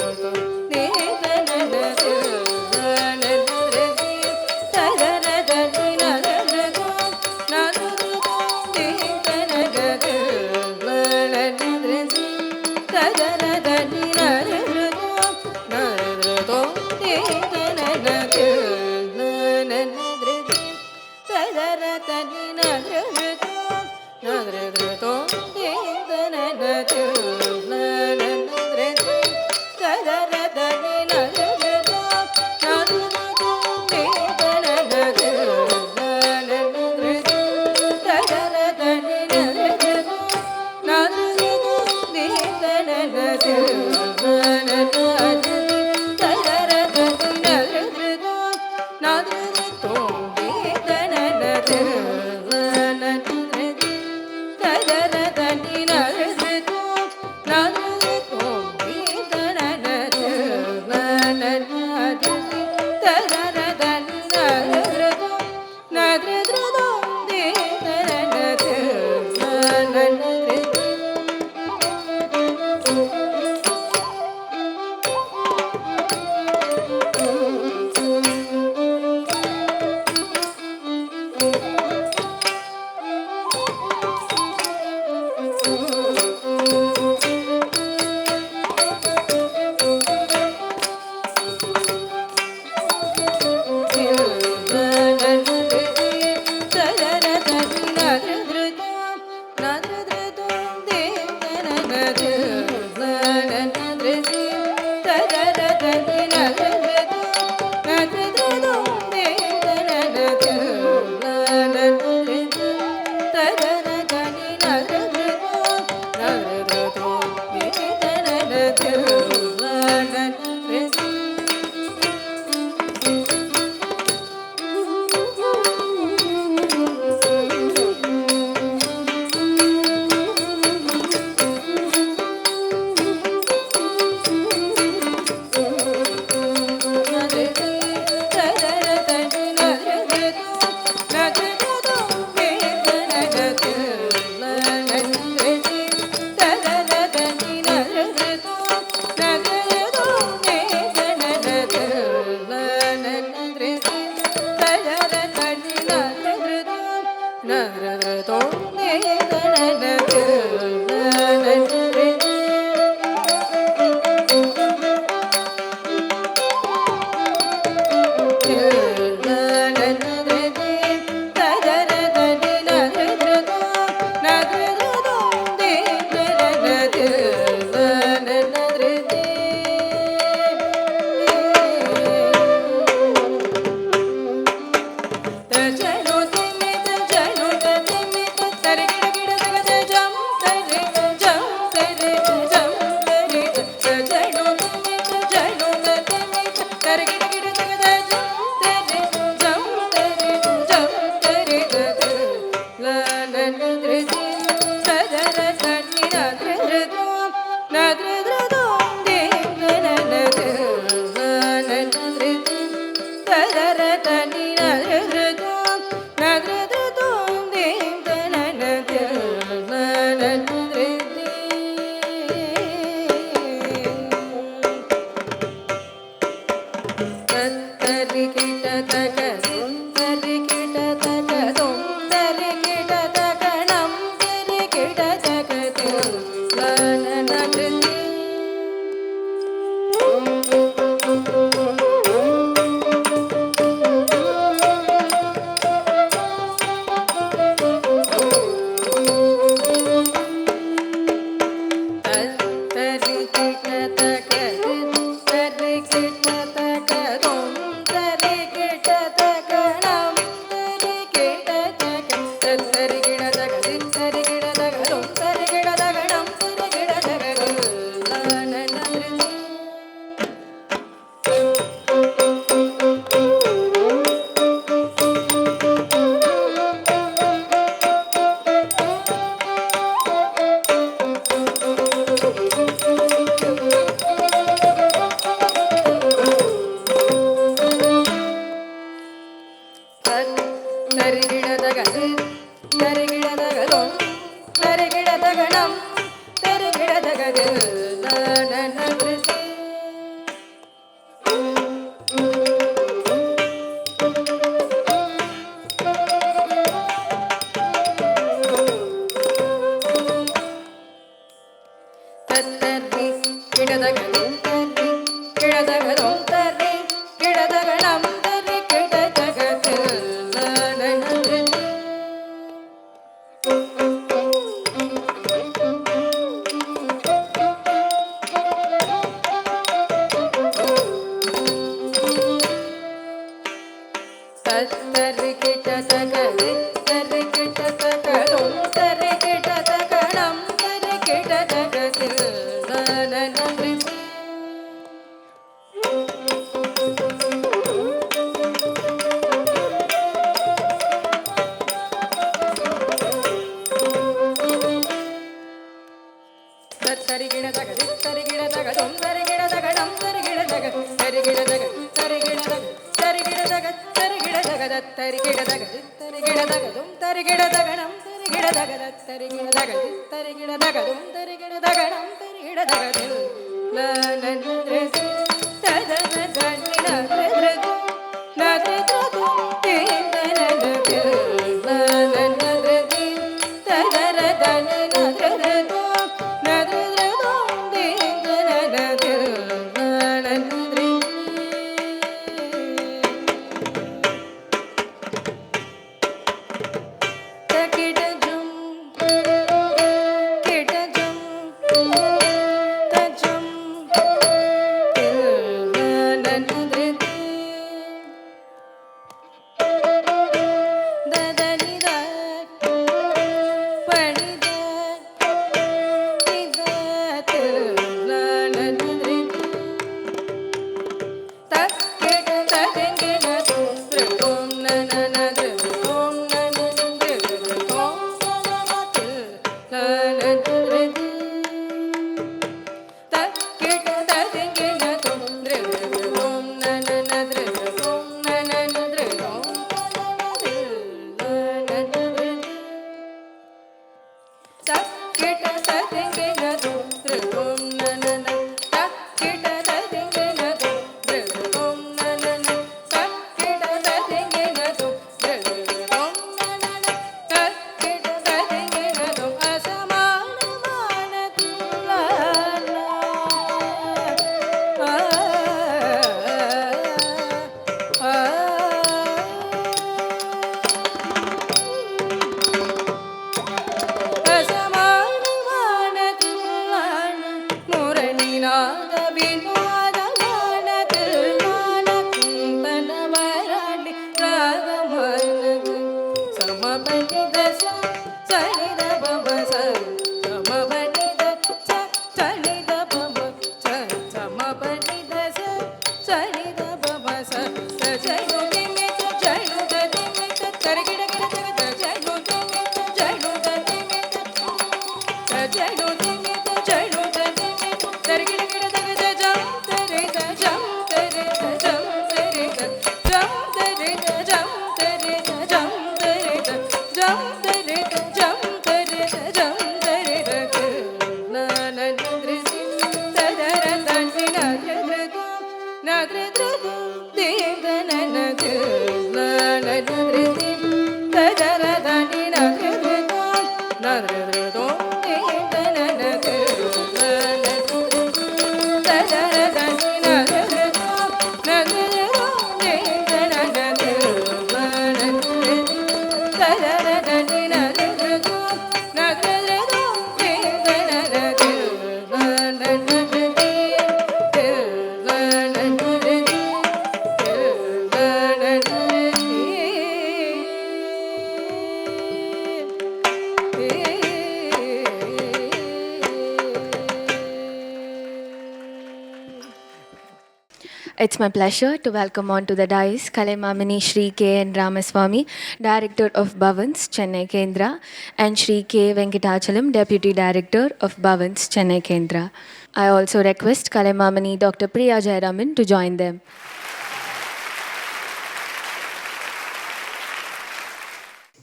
It's my pleasure to welcome onto the dais Kalaimamani Shri K. N. Ramaswamy, Director of Bhavans, Chennai Kendra, and Shri K. Venkatachalam, Deputy Director of Bhavans, Chennai Kendra. I also request Kalaimamani Dr. Priya Jayaraman to join them.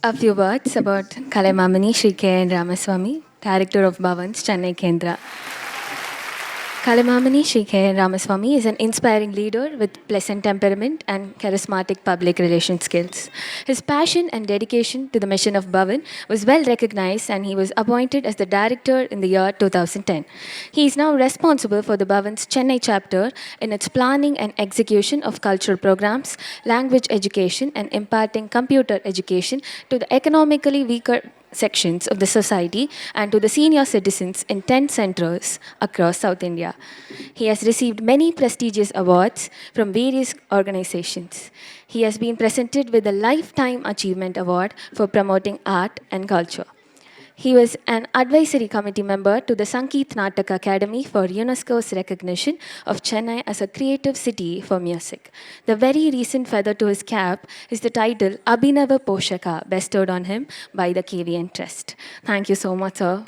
A few words about Kalaimamani Shri K. N. Ramaswamy, Director of Bhavans, Chennai Kendra. Kalaimamani Shri K. N. Ramaswamy is an inspiring leader with pleasant temperament and charismatic public relation skills. His passion and dedication to the mission of Bhavan was well recognized and he was appointed as the director in the year 2010. He is now responsible for the Bhavan's Chennai chapter in its planning and execution of cultural programs, language education, and imparting computer education to the economically weaker sections of the society and to the senior citizens in 10 centers across South India. He has received many prestigious awards from various organizations. He has been presented with the Lifetime Achievement Award for promoting art and culture. He was an advisory committee member to the Sangeet Natak Academy for UNESCO's recognition of Chennai as a creative city for music. The very recent feather to his cap is the title Abhinava Poshaka, bestowed on him by the KVN Trust. Thank you so much, sir.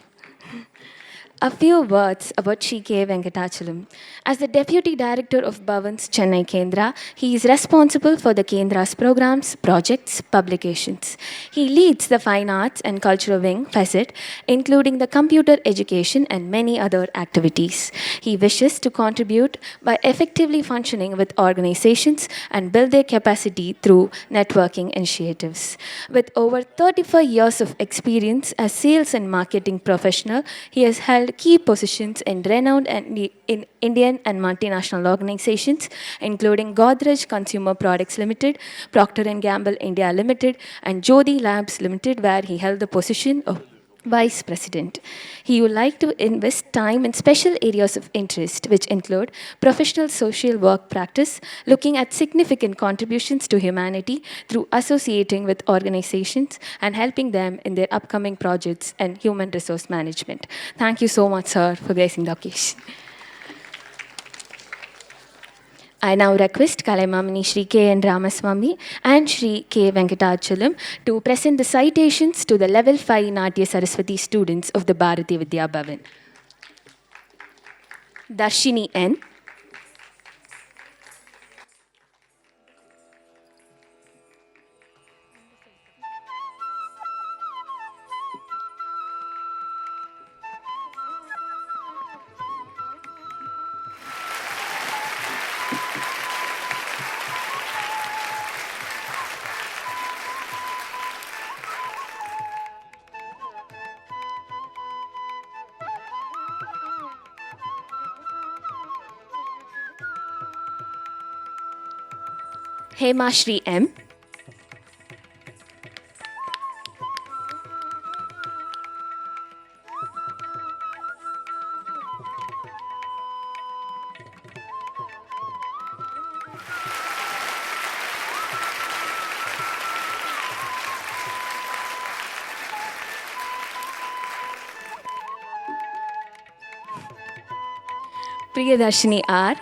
A few words about Shri K. Venkatachalam. As the Deputy Director of Bhavan's Chennai Kendra, he is responsible for the Kendra's programs, projects, publications. He leads the Fine Arts and Cultural Wing facet, including the computer education and many other activities. He wishes to contribute by effectively functioning with organizations and build their capacity through networking initiatives. With over 35 years of experience as sales and marketing professional, he has held key positions in renowned and in Indian and multinational organizations, including Godrej Consumer Products Limited, Procter & Gamble India Limited, and Jodi Labs Limited, where he held the position of Vice President. He would like to invest time in special areas of interest, which include professional social work practice, looking at significant contributions to humanity through associating with organizations and helping them in their upcoming projects and human resource management. Thank you so much, sir, for gracing the occasion. I now request Kalaimamani Shri K. N. Ramaswamy and Shri K. Venkatachalam to present the citations to the Level 5 Natya Saraswati students of the Bharati Vidya Bhavan. Darshini N. Hema Shri M. Priyadarshini R.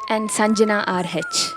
And Sanjana R.H.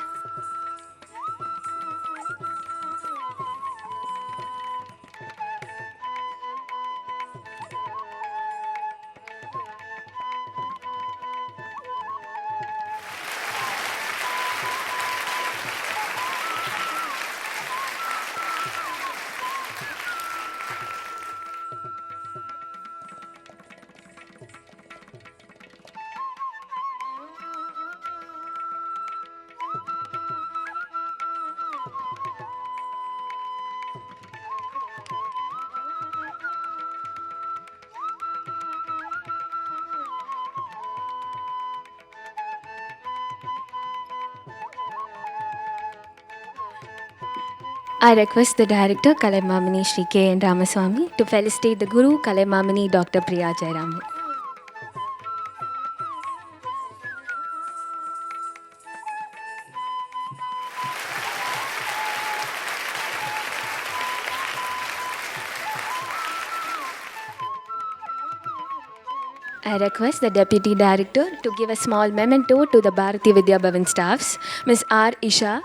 I request the director, Kalaimamani Shri K. N. Ramaswamy, to felicitate the Guru, Kalaimamani Dr. Priya Jayaraman. I request the Deputy Director to give a small memento to the Bharati Vidya Bhavan staffs, Ms. R. Isha,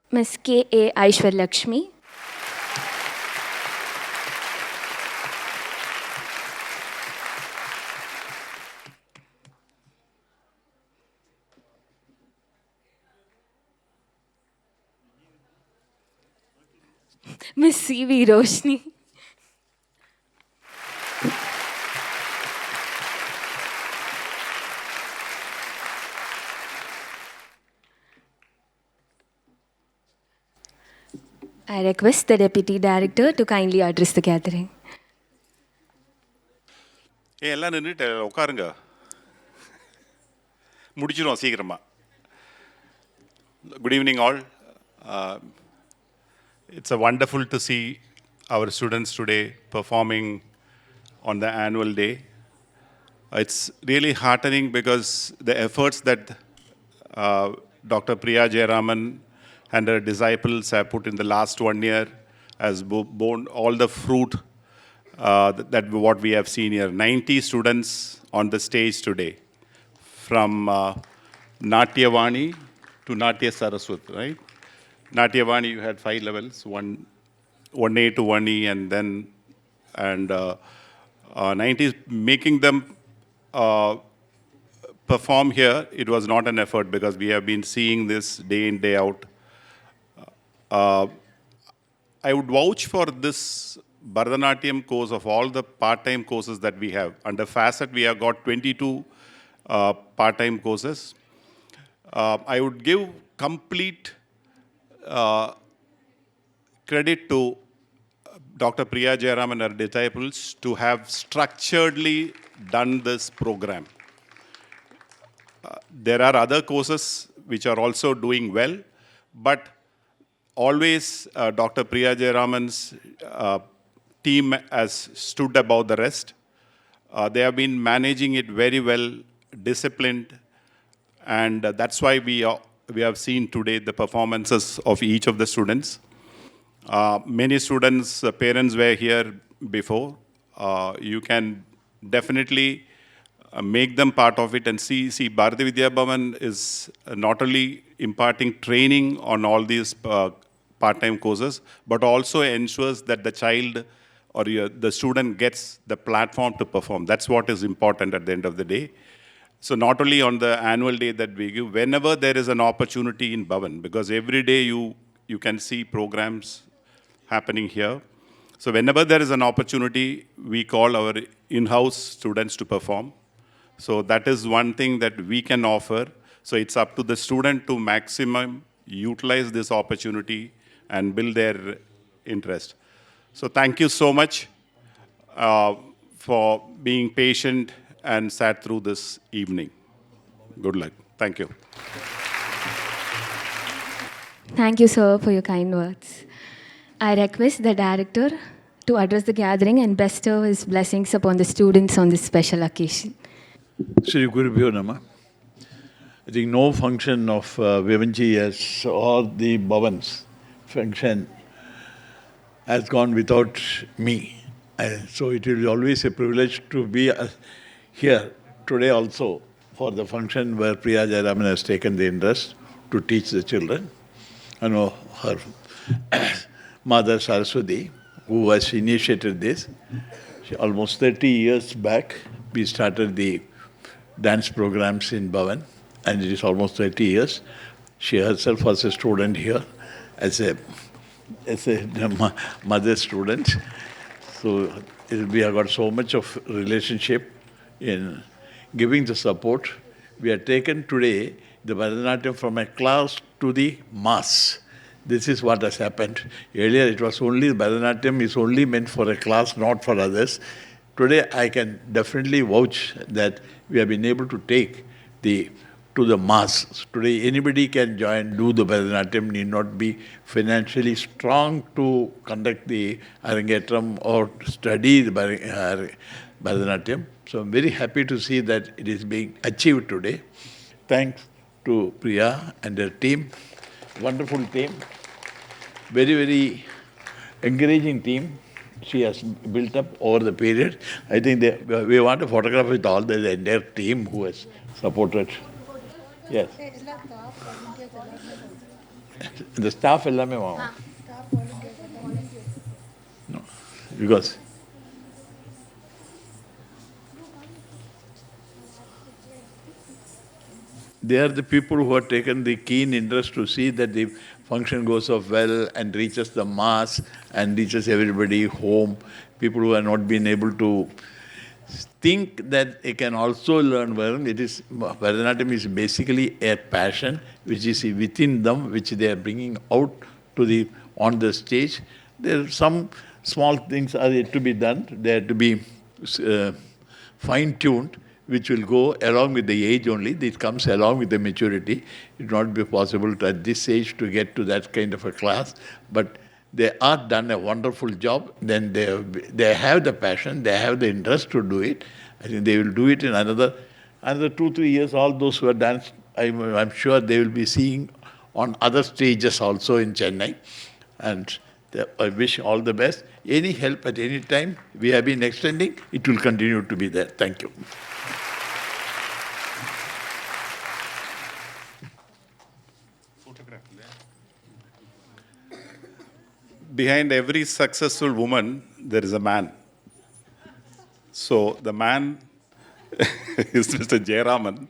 Ms. K. A. Aishwar Lakshmi, Ms. C. V. Roshni, I request the Deputy Director to kindly address the gathering. எல்லாம் நின்றுட்டு உட்காருங்க, முடிச்சிடும் சீக்கிரமாக. Good evening all. It's a wonderful to see our students today performing on the annual day. It's really heartening because the efforts that Dr. Priya Jayaraman and her disciples have put in the last 1 year has borne all the fruit that what we have seen here. 90 students on the stage today, from Natyavani to Natya Saraswat, right? Natyavani, you had 5 levels, 1A to 1E, and 90 making them perform here. It was not an effort because we have been seeing this day in, day out. I would vouch for this Bharatanatyam course of all the part-time courses that we have. Under Facet, we have got 22 part-time courses. I would give complete credit to Dr. Priya Jayaraman and her disciples to have structuredly done this program. There are other courses which are also doing well, but always Dr. Priya Jayaraman's team has stood above the rest. They have been managing it very well, disciplined, and that's why we have seen today the performances of each of the students. Many students' parents were here before. You can definitely make them part of it and see Bharati Vidya Bhavan is not only imparting training on all these part-time courses, but also ensures that the child or the student gets the platform to perform. That's what is important at the end of the day. So not only on the annual day that we give, whenever there is an opportunity in Bhavan, because every day you can see programs happening here. So whenever there is an opportunity, we call our in-house students to perform. So that is one thing that we can offer. So it's up to the student to maximum utilize this opportunity and build their interest. So thank you so much for being patient and sat through this evening. Good luck. Thank you. Thank you, sir, for your kind words. I request the director to address the gathering and bestow his blessings upon the students on this special occasion. Shri Gurubhyo Namah. I think no function of Vivanchiyas or the Bhavans function has gone without me. So it will be always a privilege to be here today also for the function where Priya Jayaraman has taken the interest to teach the children. I know her mother Saraswati, who has initiated this. Almost 30 years back, we started the dance programs in Bhavan, and it is almost 30 years. She herself was a student here as a mother student. So we have got so much of relationship in giving the support. We have taken today the Bharatanatyam from a class to the mass. this is what has happened. Earlier it was only Bharatanatyam is only meant for a class, not for others. Today I can definitely vouch that we have been able to take to the mass. Today anybody can join, do the Bharatanatyam, need not be financially strong to conduct the Arangetram or study the Bharatanatyam. So I'm very happy to see that it is being achieved today. Thanks to Priya and her team, wonderful team, very, very encouraging team she has built up over the period. I think we want a photograph with all the entire team who has supported. Yes. The staff ellame vaanga. No, because they are the people who have taken the keen interest to see that the function goes off well and reaches the mass and reaches everybody home. People who have not been able to think that they can also learn well. Bharatanatyam is basically a passion which is within them, which they are bringing out on the stage. There are some small things are yet to be done. They are to be fine-tuned, which will go along with the age only. It comes along with the maturity. It will not be possible at this age to get to that kind of a class. But they are done a wonderful job. Then they have the passion, they have the interest to do it. I think they will do it in another 2-3 years. All those who have done, I'm sure they will be seeing on other stages also in Chennai. And I wish all the best. Any help at any time, we have been extending, it will continue to be there. Thank you. Behind every successful woman, there is a man. So the man is Mr. Jayaraman,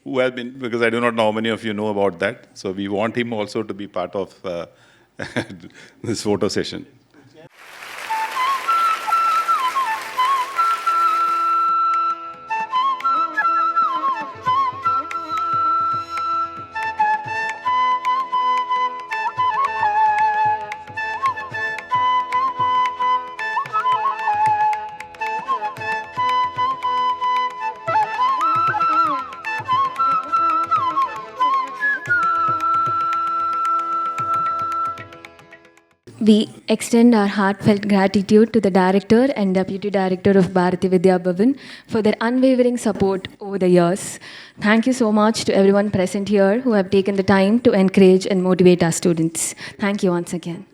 who has been, because I do not know how many of you know about that. So we want him also to be part of this photo session. We extend our heartfelt gratitude to the Director and Deputy Director of Bharati Vidya Bhavan for their unwavering support over the years. Thank you so much to everyone present here who have taken the time to encourage and motivate our students. Thank you once again.